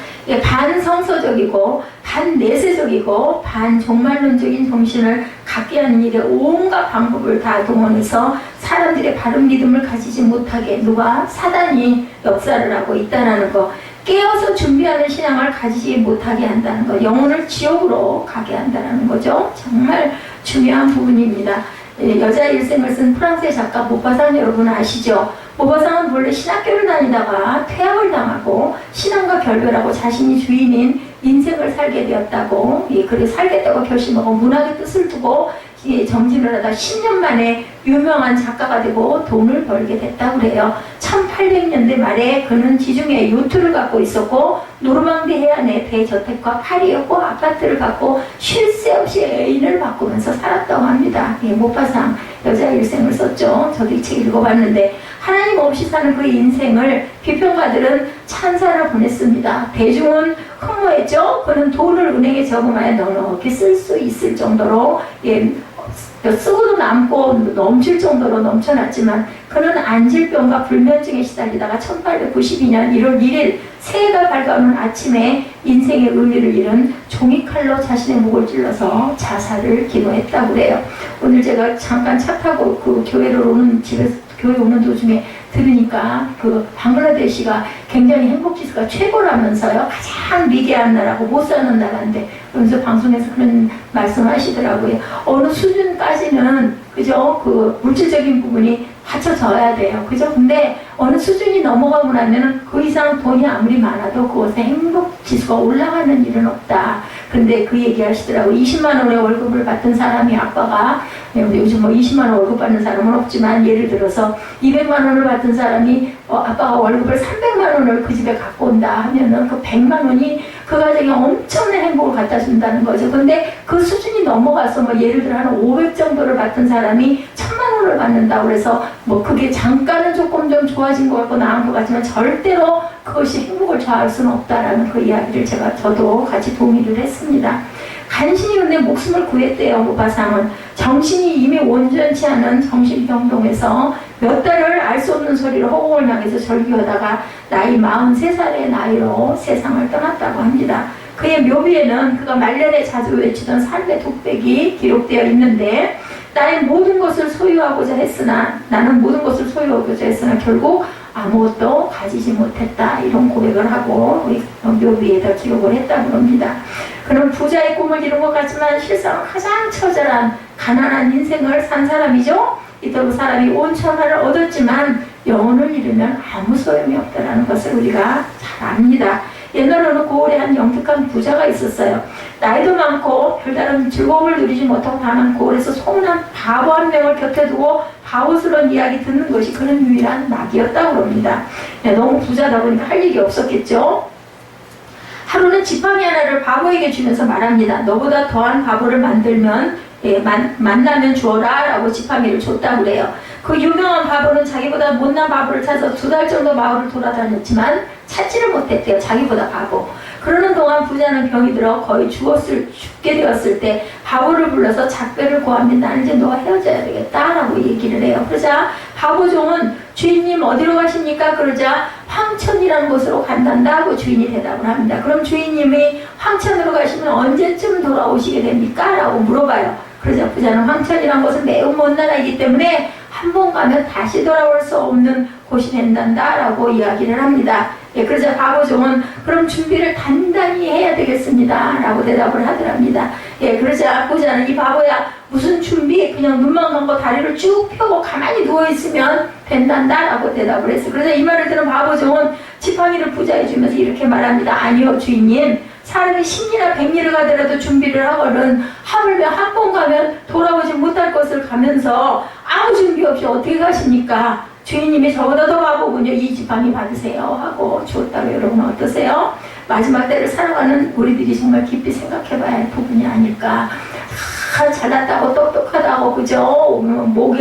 반성서적이고 반내세적이고 반종말론적인 정신을 갖게 하는 일에 온갖 방법을 다 동원해서 사람들의 바른 믿음을 가지지 못하게 누가 사단이 역사를 하고 있다는 거, 깨어서 준비하는 신앙을 가지지 못하게 한다는 거, 영혼을 지옥으로 가게 한다는 거죠. 정말 중요한 부분입니다. 여자 일생을 쓴 프랑스의 작가 모파상 여러분 아시죠? 모파상은 원래 신학교를 다니다가 퇴학을 당하고 신앙과 결별하고 자신이 주인인 인생을 살게 되었다고, 그래 살겠다고 결심하고 문학의 뜻을 두고 정진을 하다 10년 만에 유명한 작가가 되고 돈을 벌게 됐다고 그래요. 1800년대 말에 그는 지중해 요트를 갖고 있었고 노르망디 해안에 대저택과 파리였고 아파트를 갖고 쉴 새 없이 애인을 바꾸면서 살았다고 합니다. 모파상 여자 일생을 썼죠. 저도 이 책 읽어봤는데 하나님 없이 사는 그 인생을 비평가들은 찬사를 보냈습니다. 대중은 흠모했죠. 그는 돈을 은행에 저금하여 넉넉히 쓸 수 있을 정도로 쓰고도 남고 넘칠 정도로 넘쳐났지만 그는 안질병과 불면증에 시달리다가 1892년 1월 1일 새해가 밝아오는 아침에 인생의 의미를 잃은 종이칼로 자신의 목을 찔러서 자살을 기도했다고 그래요. 오늘 제가 잠깐 차 타고 그 교회를 오는 집에서 교회 오는 도중에 들으니까 그 방글라데시가 굉장히 행복지수가 최고라면서요. 가장 미개한 나라고 못 사는 나라인데 그러면서 방송에서 그런 말씀하시더라고요. 어느 수준까지는 그죠? 그 물질적인 부분이 받쳐져야 돼요. 그죠? 근데 어느 수준이 넘어가고 나면은 그 이상 돈이 아무리 많아도 그것에 행복지수가 올라가는 일은 없다. 근데 그 얘기 하시더라고요. 20만 원의 월급을 받던 사람이 아빠가, 요즘 뭐 20만 원 월급 받는 사람은 없지만 예를 들어서 200만 원을 받던 사람이 아빠가 월급을 300만 원을 그 집에 갖고 온다 하면은 그 100만 원이 그 가정에 엄청난 행복을 갖다 준다는 거죠. 근데 그 수준이 넘어가서 뭐 예를 들어 한 500 정도를 받던 사람이 1000만 원을 받는다. 그래서 뭐 그게 잠깐은 조금 좀 좋아진 것 같고 나은 것 같지만 절대로 그것이 행복을 좌우할 수는 없다라는 그 이야기를 저도 같이 동의를 했습니다. 간신히 근데 목숨을 구했대요. 모파상은 정신이 이미 온전치 않은 정신병동에서 몇 달을 알 수 없는 소리로 허공을 향해서 절규하다가 나이 43살의 나이로 세상을 떠났다고 합니다. 그의 묘비에는 그가 말년에 자주 외치던 삶의 독백이 기록되어 있는데 나의 모든 것을 소유하고자 했으나 나는 모든 것을 소유하고자 했으나 결국 아무것도 가지지 못했다. 이런 고백을 하고 묘비에다 기록을 했다고 합니다. 그는 부자의 꿈을 이룬 것 같지만 실상 가장 처절한 가난한 인생을 산 사람이죠. 이토록 사람이 온 천하를 얻었지만 영혼을 잃으면 아무 소용이 없다는 것을 우리가 잘 압니다. 옛날 어느 고을에 한 영특한 부자가 있었어요. 나이도 많고 별다른 즐거움을 누리지 못하고 다만 고을에서 소문난 바보 한 명을 곁에 두고 바보스러운 이야기 듣는 것이 그는 유일한 낙이었다고 합니다. 너무 부자다 보니까 할 일이 없었겠죠. 하루는 지팡이 하나를 바보에게 주면서 말합니다. 너보다 더한 바보를 만나면 주어라 라고 지팡이를 줬다고 그래요. 그 유명한 바보는 자기보다 못난 바보를 찾아서 2달 정도 마을을 돌아다녔지만 찾지를 못했대요. 자기보다 바보. 그러는 동안 부자는 병이 들어 거의 죽게 되었을 때 바보를 불러서 작별을 구하면 나는 이제 너와 헤어져야 되겠다 라고 얘기를 해요. 그러자 바보종은 주인님 어디로 가십니까? 그러자 황천이라는 곳으로 간단다 하고 주인이 대답을 합니다. 그럼 주인님이 황천으로 가시면 언제쯤 돌아오시게 됩니까? 라고 물어봐요. 그러자 부자는 황천이라는 곳은 매우 먼 나라이기 때문에 한 번 가면 다시 돌아올 수 없는 곳이 된단다 라고 이야기를 합니다. 그러자 바보종은 그럼 준비를 단단히 해야 되겠습니다 라고 대답을 하더랍니다. 그러자 부자는 이 바보야 무슨 준비? 그냥 눈만 감고 다리를 쭉 펴고 가만히 누워있으면 된단다 라고 대답을 했어요. 그래서 이 말을 들은 바보종은 지팡이를 부자에 주면서 이렇게 말합니다. 아니요 주인님, 사람이 10리나 100리를 가더라도 준비를 하거든 하물며 한 번 가면 돌아오지 못할 것을 가면서 아무 준비 없이 어떻게 가십니까? 주인님이 저보다 더 바보군요. 이 지팡이 받으세요 하고 주었다고. 여러분 어떠세요? 마지막 때를 살아가는 우리들이 정말 깊이 생각해봐야 할 부분이 아닐까. 잘났다고 똑똑하다고 그죠? 목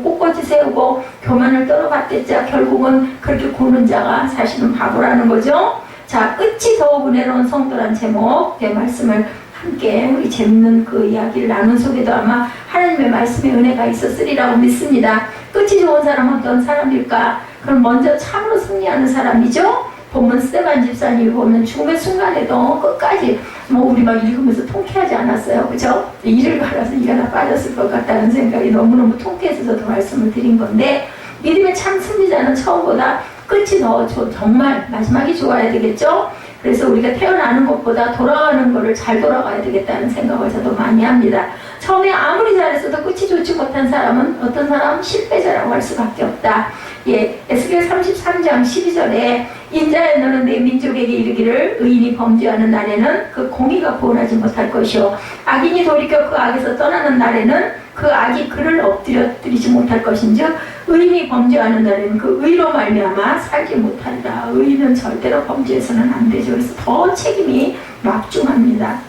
꼿꼿이 세우고 교만을 떨어봤댔자 결국은 그렇게 구는 자가 사실은 바보라는 거죠. 자, 끝이 더욱 은혜로운 성도란 제목의 말씀을 함께 우리 재밌는 그 이야기를 나눈 속에도 아마 하나님의 말씀의 은혜가 있었으리라고 믿습니다. 끝이 좋은 사람은 어떤 사람일까? 그럼 먼저 참으로 승리하는 사람이죠. 본문 스데반 집사님이 보면 죽음의 순간에도 끝까지 뭐 우리 막 읽으면서 통쾌하지 않았어요. 그죠? 이를 갈아서 이가 다 빠졌을 것 같다는 생각이 너무너무 통쾌해서 저도 말씀을 드린 건데, 믿음의 참 승리자는 처음보다 끝이 더 정말 마지막이 좋아야 되겠죠? 그래서 우리가 태어나는 것보다 돌아가는 거를 잘 돌아가야 되겠다는 생각을 저도 많이 합니다. 처음에 아무리 잘했어도 끝이 좋지 못한 사람은 어떤 사람은 실패자라고 할 수밖에 없다. 예, 에스겔 33장 12절에 인자야 너는 내 민족에게 이르기를 의인이 범죄하는 날에는 그 공의가 구원하지 못할 것이요 악인이 돌이켜 그 악에서 떠나는 날에는 그 악이 그를 엎드려뜨리지 못할 것인즉 의인이 범죄하는 날에는 그 의로 말미암아 살지 못한다. 의인은 절대로 범죄해서는 안 되죠. 그래서 더 책임이 막중합니다.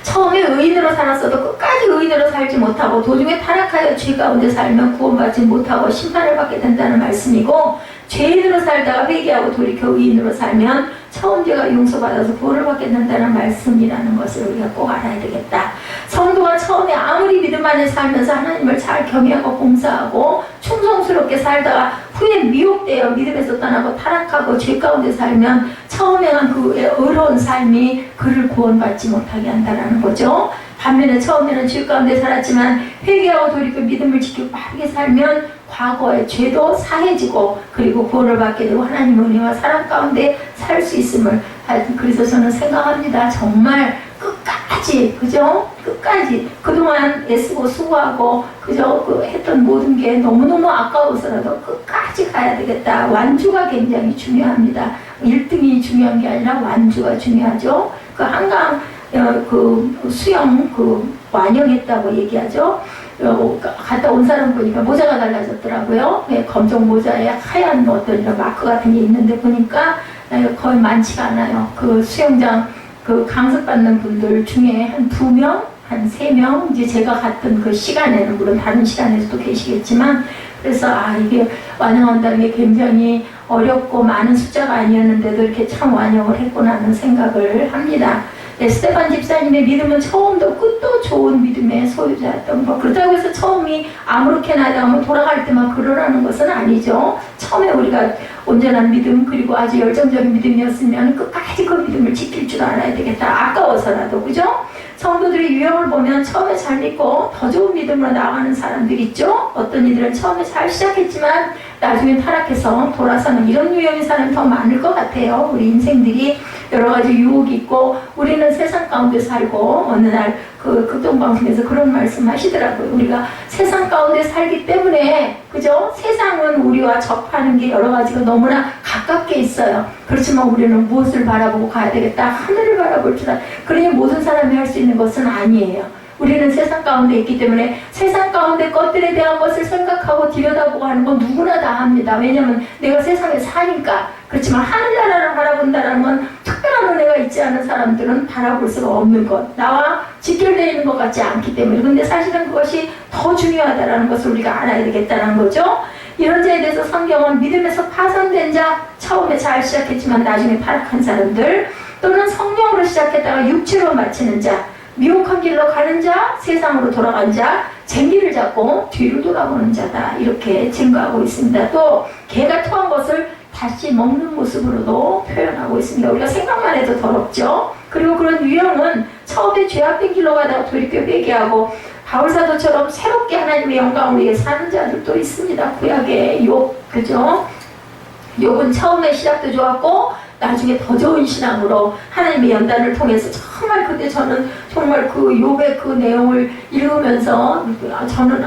처음에 의인으로 살았어도 끝까지 의인으로 살지 못하고 도중에 타락하여 죄 가운데 살면 구원받지 못하고 심판을 받게 된다는 말씀이고, 죄인으로 살다가 회개하고 돌이켜 의인으로 살면 처음 죄가 용서받아서 구원을 받게 된다는 말씀이라는 것을 우리가 꼭 알아야 되겠다. 성도가 처음에 아무리 믿음 안에 살면서 하나님을 잘 경외하고 봉사하고 충성스럽게 살다가 후에 미혹되어 믿음에서 떠나고 타락하고 죄 가운데 살면 처음에 한 그 의로운 삶이 그를 구원받지 못하게 한다는 거죠. 반면에 처음에는 죄 가운데 살았지만 회개하고 돌이켜 믿음을 지키고 바르게 살면 과거의 죄도 사해지고 그리고 구원을 받게 되고 하나님 은혜와 사랑 가운데 살 수 있음을, 그래서 저는 생각합니다. 정말 끝까지, 그죠? 끝까지 그동안 애쓰고 수고하고 그죠? 했던 모든 게 너무너무 아까워서라도 끝까지 가야 되겠다. 완주가 굉장히 중요합니다. 1등이 중요한 게 아니라 완주가 중요하죠. 그 한강 그 수영 완영했다고 얘기하죠. 갔다 온 사람 보니까 모자가 달라졌더라고요. 검정 모자에 하얀 어떤 이런 마크 같은 게 있는데 보니까 거의 많지가 않아요. 그 수영장 강습받는 분들 중에 한 2명, 한 3명, 이제 제가 갔던 그 시간에는, 물론 다른 시간에서도 계시겠지만, 그래서 이게 완영한다는 게 굉장히 어렵고 많은 숫자가 아니었는데도 이렇게 참 완영을 했구나 하는 생각을 합니다. 스데반 집사님의 믿음은 처음도 끝도 좋은 믿음의 소유자였던 것. 그렇다고 해서 처음이 아무렇게나 하다가 돌아갈 때만 그러라는 것은 아니죠. 처음에 우리가 온전한 믿음 그리고 아주 열정적인 믿음이었으면 끝까지 그 믿음을 지킬 줄 알아야 되겠다. 아까워서라도, 그죠? 성도들의 유형을 보면 처음에 잘 믿고 더 좋은 믿음으로 나가는 사람들 있죠. 어떤 이들은 처음에 잘 시작했지만 나중에 타락해서 돌아서는 이런 유형의 사람이 더 많을 것 같아요. 우리 인생들이 여러 가지 유혹이 있고 우리는 세상 가운데 살고, 어느 날 극동방송에서 그런 말씀 하시더라고요. 우리가 세상 가운데 살기 때문에, 그죠? 세상은 우리와 접하는 게 여러 가지가 너무나 가깝게 있어요. 그렇지만 우리는 무엇을 바라보고 가야 되겠다? 하늘을 바라볼 줄 그러니 모든 사람이 할 수 있는 것은 아니에요. 우리는 세상 가운데 있기 때문에 세상 가운데 것들에 대한 것을 생각하고 들여다보고 하는 건 누구나 다 합니다. 왜냐하면 내가 세상에 사니까. 그렇지만 하늘나라를 바라본다는 건 특별한 은혜가 있지 않은 사람들은 바라볼 수가 없는 것, 나와 직결되어 있는 것 같지 않기 때문에. 근데 사실은 그것이 더 중요하다는 것을 우리가 알아야 되겠다는 거죠. 이런 자에 대해서 성경은 믿음에서 파손된 자, 처음에 잘 시작했지만 나중에 타락한 사람들, 또는 성령으로 시작했다가 육체로 마치는 자, 미혹한 길로 가는 자, 세상으로 돌아간 자, 쟁기를 잡고 뒤를 돌아보는 자다, 이렇게 증거하고 있습니다. 또 개가 토한 것을 다시 먹는 모습으로도 표현하고 있습니다. 우리가 생각만 해도 더럽죠. 그리고 그런 유형은 처음에 죄악된 길로 가다가 돌이켜 회개하고 바울사도처럼 새롭게 하나님의 영광을 위해 사는 자들도 있습니다. 구약의 욥, 그죠? 욥은 처음에 시작도 좋았고 나중에 더 좋은 신앙으로 하나님의 연단을 통해서 정말, 근데 저는 정말 그 욥의 그 내용을 읽으면서 저는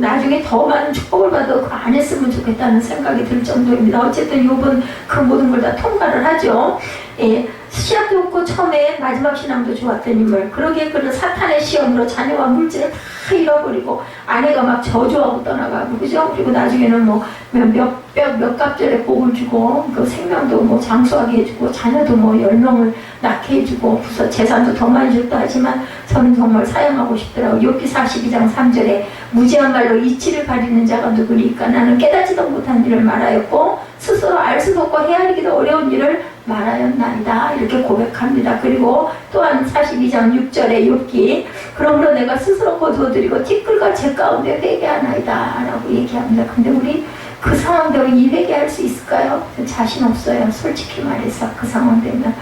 나중에 더 많은 축복을 받아 안 했으면 좋겠다는 생각이 들 정도입니다. 어쨌든 욥은 그 모든 걸 다 통과를 하죠. 예, 시작도 없고 처음에 마지막 신앙도 좋았던 인물. 그러기에 그런 사탄의 시험으로 자녀와 물질을 다 잃어버리고 아내가 막 저주하고 떠나가고, 그죠? 그리고 나중에는 뭐 몇 갑절에 복을 주고 그 생명도 뭐 장수하게 해주고 자녀도 뭐 10명을 낳게 해주고 재산도 더 많이 줬다 하지만 저는 정말 사양하고 싶더라고요. 욥기 42장 3절에 무지한 말로 이치를 가리는 자가 누구니까 나는 깨닫지도 못한 일을 말하였고 스스로 알 수도 없고 헤아리기도 어려운 일을 말하였나이다 이렇게 고백합니다. 그리고 또한 42장 6절에 욥기 그러므로 내가 스스로 거두어드리고 티끌과 제 가운데 회개하나이다 라고 얘기합니다. 근데 우리 그 상황대로 이 회개할 수 있을까요? 자신 없어요. 솔직히 말해서 그 상황 되면.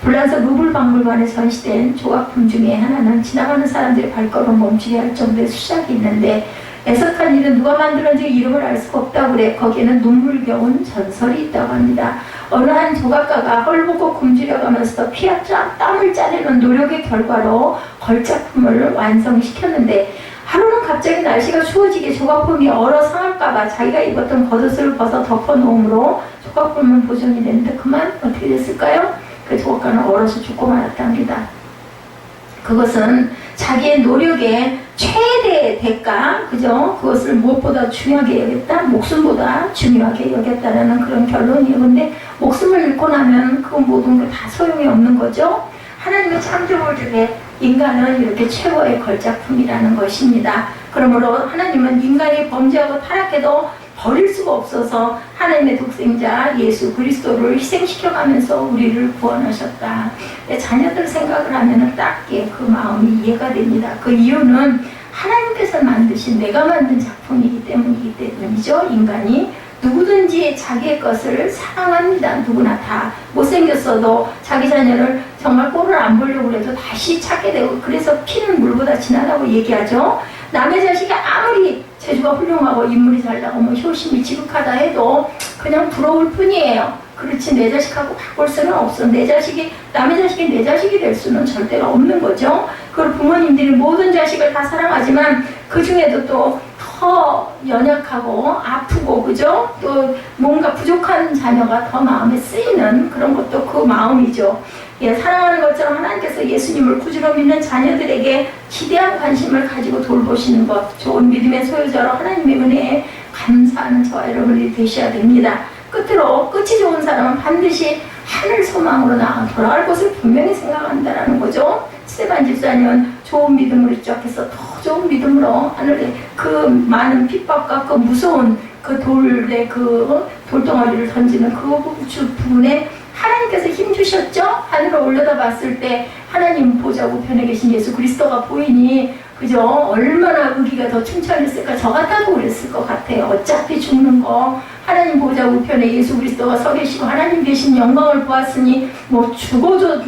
불란서 루블 박물관에 전시된 조각품 중에 하나는 지나가는 사람들의 발걸음 멈추게 할 정도의 수작이 있는데 애석한 일은 누가 만들었는지 이름을 알 수가 없다고 그래. 거기에는 눈물겨운 전설이 있다고 합니다. 어느 한 조각가가 헐보고 굶주려가면서도 피와 땀을 짜내는 노력의 결과로 걸작품을 완성시켰는데 하루는 갑자기 날씨가 추워지게 조각품이 얼어 상할까봐 자기가 입었던 겉옷을 벗어 덮어놓음으로 조각품은 보존이 됐는데 그만 어떻게 됐을까요? 그 조각가는 얼어서 죽고 말았답니다. 그것은 자기의 노력의 최대의 대가, 그죠? 그것을 무엇보다 중요하게 여겼다? 목숨보다 중요하게 여겼다라는 그런 결론이에요. 근데 목숨을 잃고 나면 그 모든 게 다 소용이 없는 거죠? 하나님의 창조물 중에 인간은 이렇게 최고의 걸작품이라는 것입니다. 그러므로 하나님은 인간이 범죄하고 타락해도 버릴 수가 없어서 하나님의 독생자 예수 그리스도를 희생시켜가면서 우리를 구원하셨다. 자녀들 생각을 하면 딱 그 마음이 이해가 됩니다. 그 이유는 하나님께서 만드신 내가 만든 작품이기 때문이기 때문이죠. 인간이 누구든지 자기의 것을 사랑합니다. 누구나 다. 못생겼어도 자기 자녀를 정말 꼴을 안 보려고 해도 다시 찾게 되고 그래서 피는 물보다 진하다고 얘기하죠. 남의 자식이 아무리 재주가 훌륭하고 인물이 잘 나오면 효심이 지극하다 해도 그냥 부러울 뿐이에요. 그렇지 내 자식하고 바꿀 수는 없어. 내 자식이 남의 자식이 내 자식이 될 수는 절대로 없는 거죠. 그리고 부모님들이 모든 자식을 다 사랑하지만 그 중에도 또 더 연약하고 아프고 그죠? 또 뭔가 부족한 자녀가 더 마음에 쓰이는 그런 것도 그 마음이죠. 예, 사랑하는 것처럼 하나님께서 예수님을 구주로 믿는 자녀들에게 기대한 관심을 가지고 돌보시는 것, 좋은 믿음의 소유자로 하나님의 은혜에 감사하는 저와 여러분이 되셔야 됩니다. 끝으로 끝이 좋은 사람은 반드시 하늘 소망으로 돌아갈 것을 분명히 생각한다라는 거죠. 스테반 집사님은 좋은 믿음을 입적해서 더 좋은 믿음으로 하늘에 그 많은 핍박과 그 무서운 그 돌의 그 돌덩어리를 던지는 그 부분에 하나님께서 힘 주셨죠? 하늘을 올려다 봤을 때 하나님 보좌 우편에 계신 예수 그리스도가 보이니 그죠? 얼마나 의기가 더 충천했을까? 저 같아도 그랬을 것 같아요. 어차피 죽는 거 하나님 보좌 우편에 예수 그리스도가 서 계시고 하나님 계신 영광을 보았으니 뭐 죽어도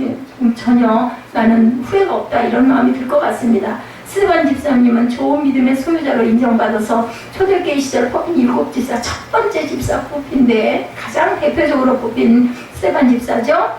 전혀 나는 후회가 없다 이런 마음이 들 것 같습니다. 스테반 집사님은 좋은 믿음의 소유자로 인정받아서 초대교회 시절 뽑힌 7집사 첫 번째 집사 뽑힌데 가장 대표적으로 뽑힌 스테반 집사죠.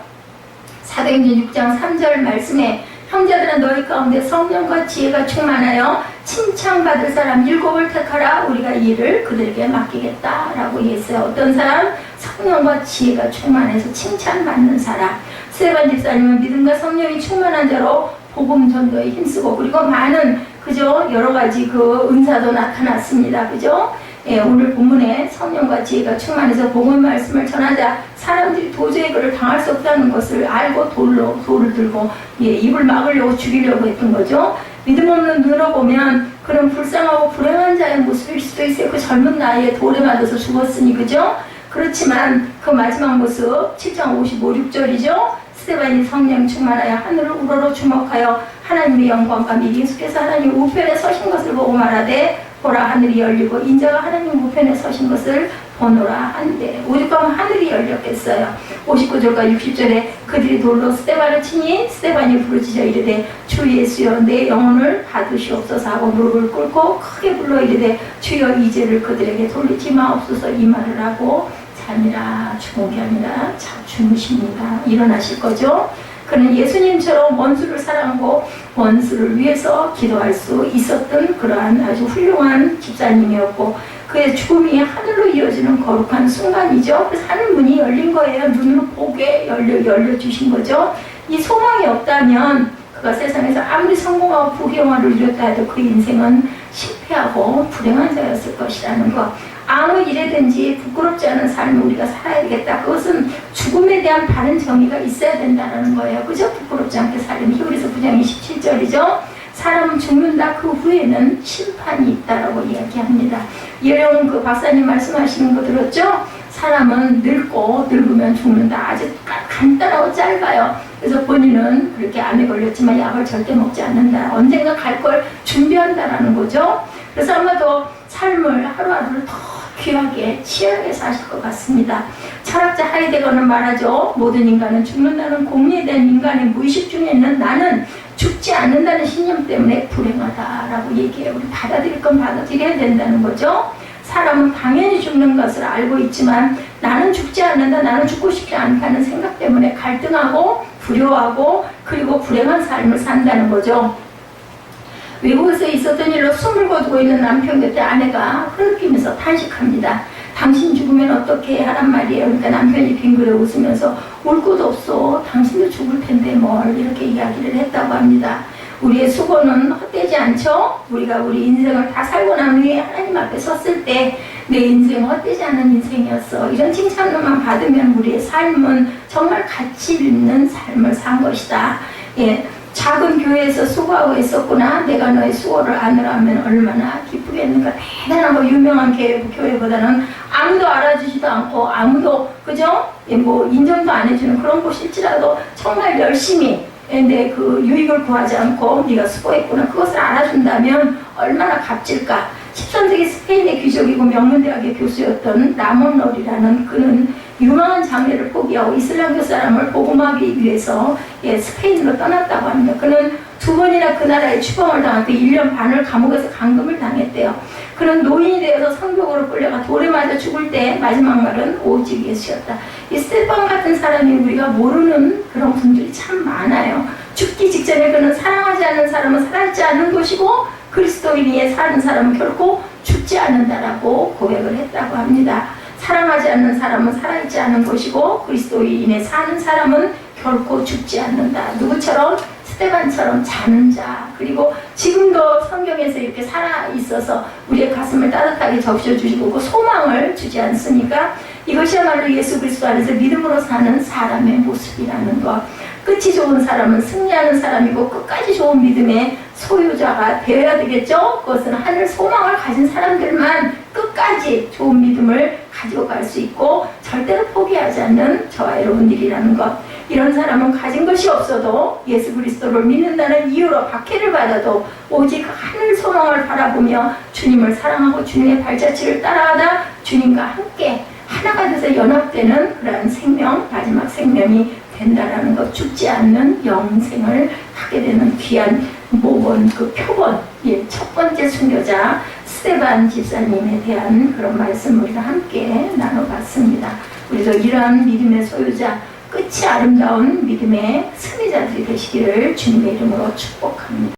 사도행전 6장 3절 말씀에 형제들은 너희 가운데 성령과 지혜가 충만하여 칭찬받을 사람 7을 택하라. 우리가 이 일을 그들에게 맡기겠다라고 했어요. 어떤 사람? 성령과 지혜가 충만해서 칭찬받는 사람. 스테반 집사님은 믿음과 성령이 충만한 자로 복음 전도에 힘쓰고 그리고 많은 그죠 여러 가지 그 은사도 나타났습니다. 그죠? 예, 오늘 본문에 성령과 지혜가 충만해서 복음 말씀을 전하자 사람들이 도저히 그를 당할 수 없다는 것을 알고 돌을 들고 예, 입을 막으려고 죽이려고 했던 거죠. 믿음 없는 눈으로 보면 그런 불쌍하고 불행한 자의 모습일 수도 있어요. 그 젊은 나이에 돌에 맞아서 죽었으니 그죠? 그렇지만 그 마지막 모습 7장 55, 6절이죠. 스테반이 성령 충만하여 하늘을 우러러 주목하여 하나님의 영광과 미인수께서 하나님 우편에 서신 것을 보고 말하되 보라 하늘이 열리고 인자가 하나님 우편에 서신 것을 보노라 한데 오죽 하면 하늘이 열렸겠어요. 59절과 60절에 그들이 돌로 스테반을 치니 스테반이 부르짖어 이르되 주 예수여 내 영혼을 받으시옵소서 하고 무릎을 꿇고 크게 불러 이르되 주여 이제를 그들에게 돌리지 마옵소서 이 말을 하고 잠이라 죽은 게 아니라 주무십니다. 일어나실 거죠. 그는 예수님처럼 원수를 사랑하고 원수를 위해서 기도할 수 있었던 그러한 아주 훌륭한 집사님이었고 그의 죽음이 하늘로 이어지는 거룩한 순간이죠. 그래서 하늘 문이 열린 거예요. 눈으로 보게 열려주신 거죠. 이 소망이 없다면 그가 세상에서 아무리 성공하고 부귀영화를 이뤘다 해도 그 인생은 실패하고 불행한 자였을 것이라는 것. 아무 일에든지 부끄럽지 않은 삶을 우리가 살아야 되겠다. 그것은 죽음에 대한 바른 정의가 있어야 된다는 거예요. 그죠? 부끄럽지 않게 살림. 히브리서 9장 27절이죠. 사람은 죽는다. 그 후에는 심판이 있다라고 이야기합니다. 이혜령 그 박사님 말씀하시는 거 들었죠? 사람은 늙으면 죽는다. 아주 간단하고 짧아요. 그래서 본인은 그렇게 암에 걸렸지만 약을 절대 먹지 않는다. 언젠가 갈 걸 준비한다라는 거죠. 그래서 아마 더 삶을 하루하루를 더 귀하게 치열하게 사실 것 같습니다. 철학자 하이데거는 말하죠. 모든 인간은 죽는다는 공리된 인간의 무의식 중에 있는 나는 죽지 않는다는 신념 때문에 불행하다라고 얘기해요. 우리 받아들일 건 받아들여야 된다는 거죠. 사람은 당연히 죽는 것을 알고 있지만 나는 죽지 않는다, 나는 죽고 싶지 않다는 생각 때문에 갈등하고 두려워하고 그리고 불행한 삶을 산다는 거죠. 외국에서 있었던 일로 숨을 거두고 있는 남편 곁에 아내가 흐느끼면서 탄식합니다. 당신 죽으면 어떻게 하란 말이에요. 그러니까 남편이 빙그레 웃으면서 울 것도 없어. 당신도 죽을 텐데 뭘, 이렇게 이야기를 했다고 합니다. 우리의 수고는 헛되지 않죠? 우리가 우리 인생을 다 살고 난 후에 하나님 앞에 섰을 때 내 인생은 헛되지 않은 인생이었어. 이런 칭찬만 받으면 우리의 삶은 정말 가치 있는 삶을 산 것이다. 예, 작은 교회에서 수고하고 있었구나. 내가 너의 수고를 안으라면 얼마나 기쁘겠는가. 대단하고 유명한 교회보다는 아무도 알아주지도 않고 아무도 그죠? 예, 뭐 인정도 안 해주는 그런 곳일지라도 정말 열심히 내 그 유익을 구하지 않고 네가 수고했구나. 그것을 알아준다면 얼마나 값질까. 13세기 스페인의 귀족이고 명문대학의 교수였던 라몬롤이라는 그는 유망한 장래를 포기하고 이슬람교 사람을 복음하기 위해서 스페인으로 떠났다고 합니다. 그는 2번이나 그 나라에 추방을 당했고 1년 반을 감옥에서 감금을 당했대요. 그는 노인이 되어서 성벽으로 끌려가 돌에 맞아 죽을 때 마지막 말은 오직 예수였다. 이 스테판 같은 사람이 우리가 모르는 그런 분들이 참 많아요. 죽기 직전에 그는 사랑하지 않는 사람은 살아있지 않는 것이고 그리스도인이 사는 사람은 결코 죽지 않는다라고 고백을 했다고 합니다. 사랑하지 않는 사람은 살아있지 않은 것이고 그리스도인에 사는 사람은 결코 죽지 않는다. 누구처럼? 스테반처럼 자는 자. 그리고 지금도 성경에서 이렇게 살아있어서 우리의 가슴을 따뜻하게 적셔주시고 그 소망을 주지 않습니까? 이것이야말로 예수 그리스도 안에서 믿음으로 사는 사람의 모습이라는 것. 끝이 좋은 사람은 승리하는 사람이고 끝까지 좋은 믿음의 소유자가 되어야 되겠죠? 그것은 하늘 소망을 가진 사람들만 끝까지 좋은 믿음을 가지고 갈 수 있고 절대로 포기하지 않는 저와 여러분들이라는 것. 이런 사람은 가진 것이 없어도 예수 그리스도를 믿는다는 이유로 박해를 받아도 오직 하늘 소망을 바라보며 주님을 사랑하고 주님의 발자취를 따라가다 주님과 함께 하나가 돼서 연합되는 그러한 생명, 마지막 생명이 된다라는 것, 죽지 않는 영생을 하게 되는 귀한 모본, 그 표본, 첫 번째 순교자 스테반 집사님에 대한 그런 말씀을 우리가 함께 나눠봤습니다. 우리도 이러한 믿음의 소유자, 끝이 아름다운 믿음의 승리자들이 되시기를 주님의 이름으로 축복합니다.